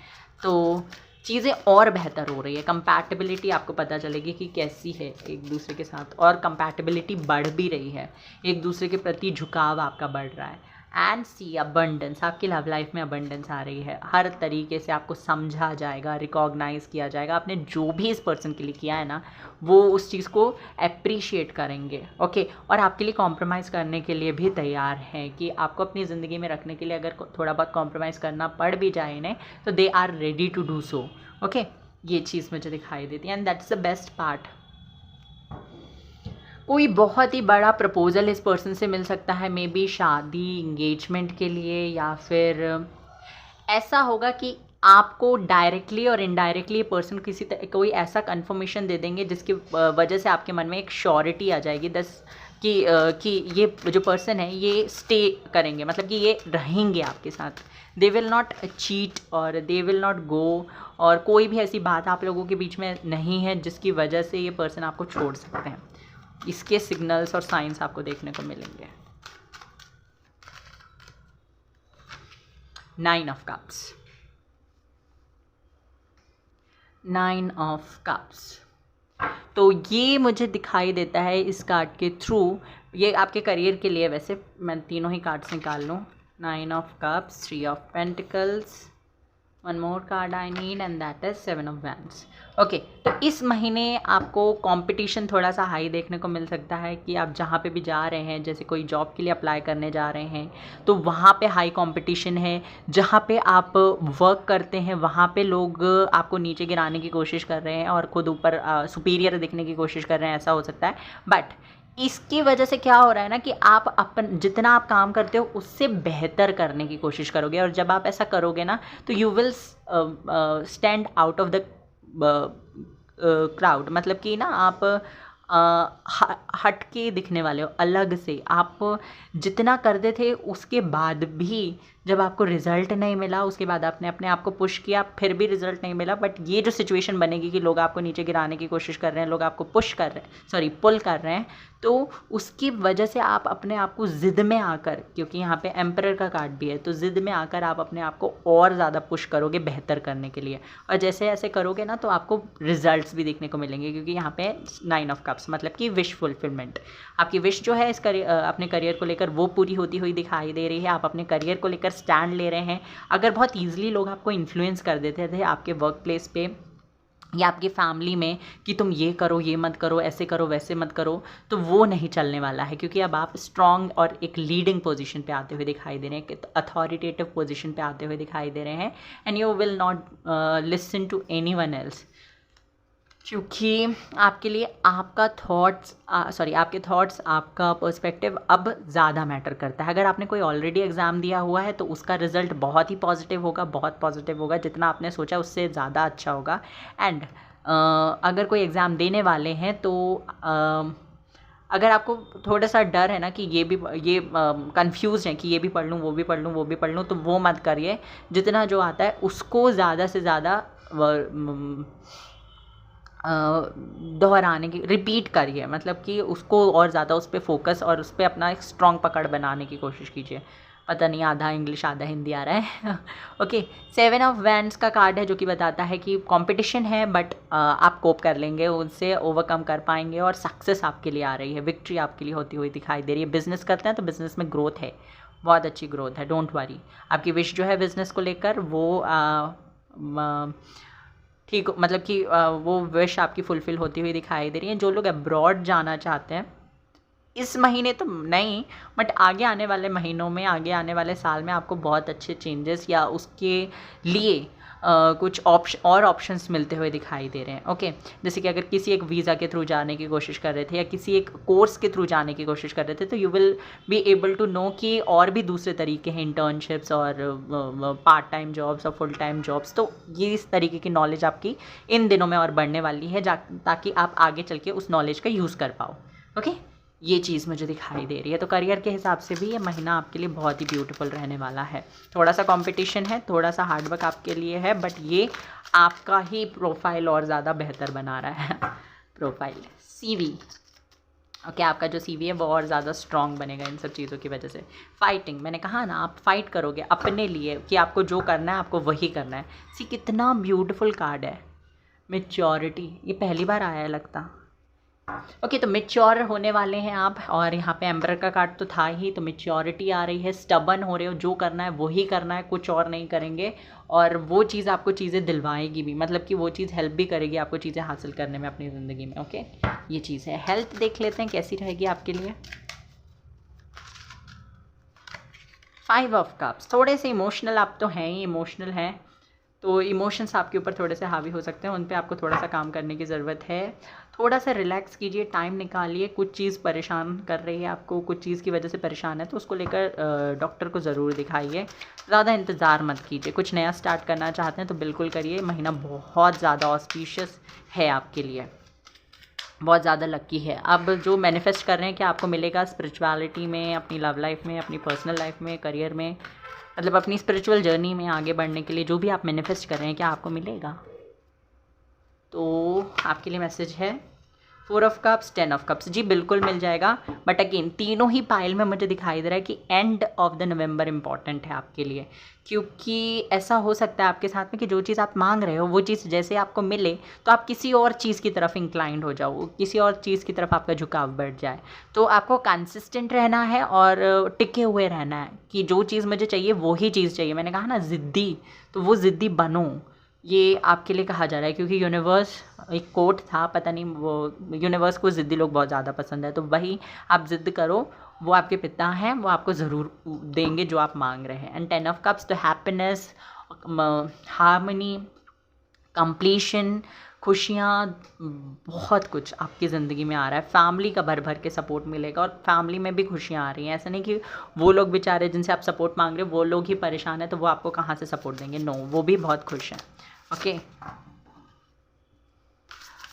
तो चीज़ें और बेहतर हो रही है। कंपैटिबिलिटी आपको पता चलेगी कि कैसी है एक दूसरे के साथ, और कंपैटिबिलिटी बढ़ भी रही है, एक दूसरे के प्रति झुकाव आपका बढ़ रहा है। एंड सी अबंडेंस, आपकी लव लाइफ में अबंडेंस आ रही है, हर तरीके से आपको समझा जाएगा, रिकॉग्नाइज़ किया जाएगा। आपने जो भी इस पर्सन के लिए किया है ना, वो उस चीज़ को अप्रिशिएट करेंगे। ओके, और आपके लिए कॉम्प्रोमाइज़ करने के लिए भी तैयार हैं कि आपको अपनी ज़िंदगी में रखने के लिए अगर थोड़ा बहुत कॉम्प्रोमाइज़ करना पड़ भी जाए इन्हें, तो they are ready to do so. Okay, ये चीज़ मुझे दिखाई देती है, and that's the best part. कोई बहुत ही बड़ा प्रपोजल इस पर्सन से मिल सकता है, मे बी शादी, इंगेजमेंट के लिए, या फिर ऐसा होगा कि आपको डायरेक्टली और इनडायरेक्टली पर्सन कोई ऐसा कन्फर्मेशन दे देंगे जिसकी वजह से आपके मन में एक श्योरिटी आ जाएगी कि ये जो पर्सन है ये स्टे करेंगे, मतलब कि ये रहेंगे आपके साथ। दे विल नॉट चीट और दे विल नॉट गो, और कोई भी ऐसी बात आप लोगों के बीच में नहीं है जिसकी वजह से ये पर्सन आपको छोड़ सकते हैं। इसके सिग्नल्स और साइंस आपको देखने को मिलेंगे। 9 ऑफ कप्स, 9 ऑफ कप्स। तो ये मुझे दिखाई देता है इस कार्ड के थ्रू, ये आपके करियर के लिए, वैसे मैं तीनों ही कार्ड्स निकाल लूँ। 9 of cups, 3 of pentacles, one more card I need, and that is 7 of wands. Okay, तो इस महीने आपको कंपटीशन थोड़ा सा हाई देखने को मिल सकता है कि आप जहाँ पे भी जा रहे हैं, जैसे कोई जॉब के लिए अप्लाई करने जा रहे हैं, तो वहाँ पे हाई कंपटीशन है। जहाँ पे आप वर्क करते हैं वहाँ पे लोग आपको नीचे गिराने की कोशिश कर रहे हैं और खुद ऊपर सुपीरियर दिखने की कोशिश कर रहे हैं, ऐसा हो सकता है। बट इसकी वजह से क्या हो रहा है ना कि आप जितना आप काम करते हो उससे बेहतर करने की कोशिश करोगे, और जब आप ऐसा करोगे ना तो you will stand out of the crowd, मतलब कि ना आप हट के दिखने वाले हो, अलग से। आप जितना करते थे उसके बाद भी जब आपको रिज़ल्ट नहीं मिला, उसके बाद आपने अपने आप को पुश किया, फिर भी रिज़ल्ट नहीं मिला, बट ये जो सिचुएशन बनेगी कि लोग आपको नीचे गिराने की कोशिश कर रहे हैं, लोग आपको पुश कर रहे हैं, सॉरी पुल कर रहे हैं, तो उसकी वजह से आप अपने आप को ज़िद में आकर, क्योंकि यहाँ पे एम्परर का कार्ड भी है, तो ज़िद में आकर आप अपने आप को और ज़्यादा पुश करोगे बेहतर करने के लिए। और जैसे ऐसे करोगे ना तो आपको रिजल्ट्स भी देखने को मिलेंगे, क्योंकि यहाँ पे 9 ऑफ कप्स मतलब कि विश फुलफिलमेंट। आपकी विश जो है इस अपने करियर को लेकर वो पूरी होती हुई दिखाई दे रही है। आप अपने करियर को लेकर स्टैंड ले रहे हैं। अगर बहुत ईजिली लोग आपको इन्फ्लुएंस कर देते थे आपके वर्क प्लेस पे या आपकी फैमिली में कि तुम ये करो, ये मत करो, ऐसे करो, वैसे मत करो, तो वो नहीं चलने वाला है, क्योंकि अब आप स्ट्रॉन्ग और एक लीडिंग पोजीशन पे आते हुए दिखाई दे रहे हैं, अथॉरिटेटिव पोजीशन पे आते हुए दिखाई दे रहे हैं, and you will not listen to anyone else, क्योंकि आपके लिए आपका आपके थॉट्स, आपका पर्सपेक्टिव अब ज़्यादा मैटर करता है। अगर आपने कोई ऑलरेडी एग्ज़ाम दिया हुआ है तो उसका रिज़ल्ट बहुत ही पॉजिटिव होगा, बहुत पॉजिटिव होगा, जितना आपने सोचा उससे ज़्यादा अच्छा होगा। एंड अगर कोई एग्ज़ाम देने वाले हैं तो अगर आपको थोड़ा सा डर है ना कि ये कंफ्यूज है कि ये भी पढ़ लूँ, वो भी पढ़ लूँ, वो भी पढ़ लूँ, तो वो मत करिए। जितना जो आता है उसको ज़्यादा से ज़्यादा दोहराने की, रिपीट करिए, मतलब कि उसको और ज़्यादा उस पर फोकस और उस पर अपना एक स्ट्रॉन्ग पकड़ बनाने की कोशिश कीजिए। पता नहीं आधा इंग्लिश आधा हिंदी आ रहा है। ओके, 7 ऑफ वैंड्स का कार्ड है जो कि बताता है कि कंपटीशन है बट आप कोप कर लेंगे, उनसे ओवरकम कर पाएंगे और सक्सेस आपके लिए आ रही है, विक्ट्री आपके लिए होती हुई दिखाई दे रही है। बिजनेस करते हैं तो बिजनेस में ग्रोथ है, बहुत अच्छी ग्रोथ है, डोंट वरी। आपकी विश जो है बिजनेस को लेकर वो ठीक, मतलब कि वो विश आपकी फुलफ़िल होती हुई दिखाई दे रही है। जो लोग अब्रॉड जाना चाहते हैं इस महीने तो नहीं, बट आगे आने वाले महीनों में, आगे आने वाले साल में आपको बहुत अच्छे चेंजेस या उसके लिए कुछ ऑप्शंस मिलते हुए दिखाई दे रहे हैं। ओके, जैसे कि अगर किसी एक वीज़ा के थ्रू जाने की कोशिश कर रहे थे या किसी एक कोर्स के थ्रू जाने की कोशिश कर रहे थे, तो you will be able to know कि और भी दूसरे तरीके हैं, इंटर्नशिप्स और पार्ट टाइम जॉब्स और फुल टाइम जॉब्स। तो ये इस तरीके की नॉलेज आपकी इन दिनों में और बढ़ने वाली है, ताकि आप आगे चल के उस नॉलेज का यूज़ कर पाओ। ओके, ये चीज़ मुझे दिखाई दे रही है। तो करियर के हिसाब से भी ये महीना आपके लिए बहुत ही ब्यूटीफुल रहने वाला है। थोड़ा सा कंपटीशन है, थोड़ा सा हार्डवर्क आपके लिए है, बट ये आपका ही प्रोफाइल और ज़्यादा बेहतर बना रहा है। प्रोफाइल CV, ओके, आपका जो CV है वो और ज़्यादा स्ट्रॉन्ग बनेगा इन सब चीज़ों की वजह से। फाइटिंग, मैंने कहा ना, आप फाइट करोगे अपने लिए कि आपको जो करना है आपको वही करना है। सी कितना ब्यूटीफुल कार्ड है, मैच्योरिटी, ये पहली बार आया है लगता। ओके, तो मैच्योर होने वाले हैं आप, और यहाँ पे एम्बर का कार्ड तो था ही, तो मैच्योरिटी आ रही है, स्टबन हो रहे हो, जो करना है वही करना है, कुछ और नहीं करेंगे। और वो चीज़ आपको चीज़ें दिलवाएगी भी, मतलब कि वो चीज़ हेल्प भी करेगी आपको चीज़ें हासिल करने में अपनी ज़िंदगी में। ओके, ये चीज़ है। हेल्थ देख लेते हैं कैसी रहेगी आपके लिए। 5 ऑफ कप्स, थोड़े से इमोशनल आप तो हैं ही, इमोशनल हैं, तो इमोशंस आपके ऊपर थोड़े से हावी हो सकते हैं, उन पे आपको थोड़ा सा काम करने की ज़रूरत है। थोड़ा सा रिलैक्स कीजिए, टाइम निकालिए। कुछ चीज़ परेशान कर रही है आपको, कुछ चीज़ की वजह से परेशान है, तो उसको लेकर डॉक्टर को ज़रूर दिखाइए। ज़्यादा इंतज़ार मत कीजिए, कुछ नया स्टार्ट करना चाहते हैं तो बिल्कुल करिए। महीना बहुत ज़्यादा ऑस्पिशियस है आपके लिए, बहुत ज़्यादा लकी है। अब जो मैनिफेस्ट कर रहे हैं कि आपको मिलेगा स्पिरिचुअलिटी में, अपनी लव लाइफ में, अपनी पर्सनल लाइफ में, करियर में, मतलब अपनी स्पिरिचुअल जर्नी में आगे बढ़ने के लिए जो भी आप मैनिफेस्ट कर रहे हैं, क्या आपको मिलेगा? तो आपके लिए मैसेज है 4 ऑफ कप्स, 10 ऑफ कप्स, जी बिल्कुल मिल जाएगा। बट अगेन तीनों ही पाइल में मुझे दिखाई दे रहा है कि end of the November important है आपके लिए, क्योंकि ऐसा हो सकता है आपके साथ में कि जो चीज़ आप मांग रहे हो वो चीज़ जैसे आपको मिले तो आप किसी और चीज़ की तरफ इंक्लाइंड हो जाओ, किसी और चीज़ की तरफ आपका झुकाव बढ़ जाए। तो आपको कंसिस्टेंट रहना है और टिके हुए रहना है कि जो चीज़ मुझे चाहिए वो ही चीज़ चाहिए। मैंने कहा ना ज़िद्दी, तो वो ज़िद्दी बनो, ये आपके लिए कहा जा रहा है। क्योंकि यूनिवर्स, एक कोट था, पता नहीं, वो यूनिवर्स को ज़िद्दी लोग बहुत ज़्यादा पसंद है, तो वही आप ज़िद्द करो, वो आपके पिता हैं, वो आपको ज़रूर देंगे जो आप मांग रहे हैं। एंड 10 ऑफ कप्स, तो हैप्पीनेस, हार्मनी, कंप्लीशन, खुशियाँ, बहुत कुछ आपकी ज़िंदगी में आ रहा है। फैमिली का भर भर के सपोर्ट मिलेगा और फैमिली में भी खुशियाँ आ रही हैं। ऐसा नहीं कि वो लोग बेचारे जिनसे आप सपोर्ट मांग रहे हो वो लोग ही परेशान हैं तो वो आपको कहाँ से सपोर्ट देंगे, नो, वो भी बहुत खुश हैं। ओके,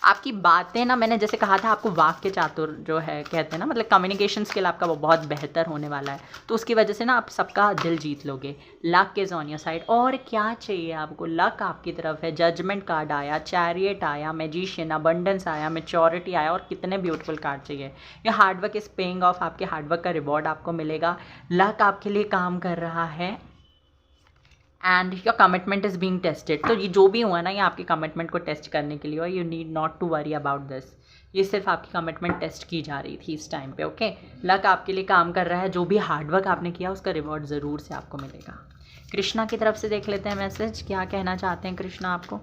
आपकी बातें ना, मैंने जैसे कहा था आपको वाक्य चातुर जो है कहते हैं ना, मतलब कम्युनिकेशन स्किल आपका वो बहुत बेहतर होने वाला है, तो उसकी वजह से ना आप सबका दिल जीत लोगे। Luck is on your side, और क्या चाहिए आपको, लक आपकी तरफ है। जजमेंट कार्ड आया, चैरियट आया, मैजिशियन, अबंडेंस आया, मैच्योरिटी आया, और कितने ब्यूटीफुल कार्ड चाहिए। ये हार्डवर्क इज़ पेइंग ऑफ, आपके हार्डवर्क का रिवॉर्ड आपको मिलेगा। लक आपके लिए काम कर रहा है and your commitment is being tested. तो ये जो भी हुआ ना, ये आपकी कमिटमेंट को टेस्ट करने के लिए हुआ। You need not to worry about this, ये सिर्फ आपकी कमिटमेंट टेस्ट की जा रही थी इस टाइम पे। ओके, लक आपके लिए काम कर रहा है, जो भी हार्डवर्क आपने किया उसका रिवॉर्ड ज़रूर से आपको मिलेगा। कृष्णा की तरफ से देख लेते हैं मैसेज, क्या कहना चाहते हैं कृष्णा आपको।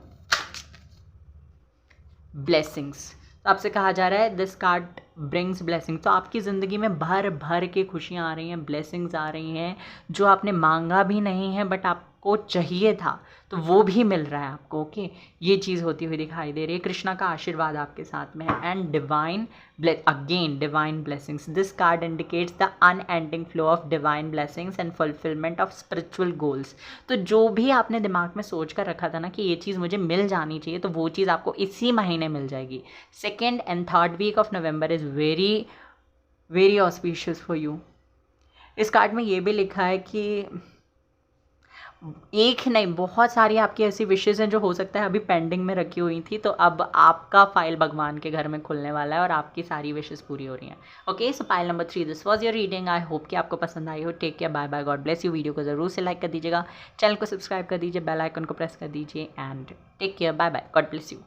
ब्लेसिंग्स, तो आपसे कहा जा रहा है दिस कार्ड ब्रिंग्स ब्लेसिंग, तो आपकी ज़िंदगी में भर भर के खुशियाँ आ रही हैं, ब्लेसिंग्स आ रही हैं, जो आपने मांगा भी नहीं है बट आपको चाहिए था, तो वो भी मिल रहा है आपको। ओके, ये चीज़ होती हुई दिखाई दे रही है। कृष्णा का आशीर्वाद आपके साथ में है and divine again divine blessings. This card indicates the unending flow of divine blessings and fulfilment of spiritual goals. तो जो भी आपने दिमाग में सोच कर रखा था ना कि ये चीज़ मुझे मिल जानी चाहिए, तो वो चीज़ आपको इसी महीने मिल जाएगी। 2nd and 3rd week of November is very very auspicious for you. इस कार्ड में ये भी लिखा है कि एक नहीं, बहुत सारी आपकी ऐसी विशेज़ हैं जो हो सकता है अभी पेंडिंग में रखी हुई थी, तो अब आपका फाइल भगवान के घर में खुलने वाला है और आपकी सारी विशेज़ पूरी हो रही हैं। Okay, so pile number 3, this was your reading. I hope कि आपको पसंद आई हो। Take care, bye bye, God bless you. Video को ज़रूर से लाइक कर दीजिएगा, चैनल को सब्सक्राइब कर दीजिए, बेल आइकन को प्रेस कर दीजिए and take care, bye bye, God bless you.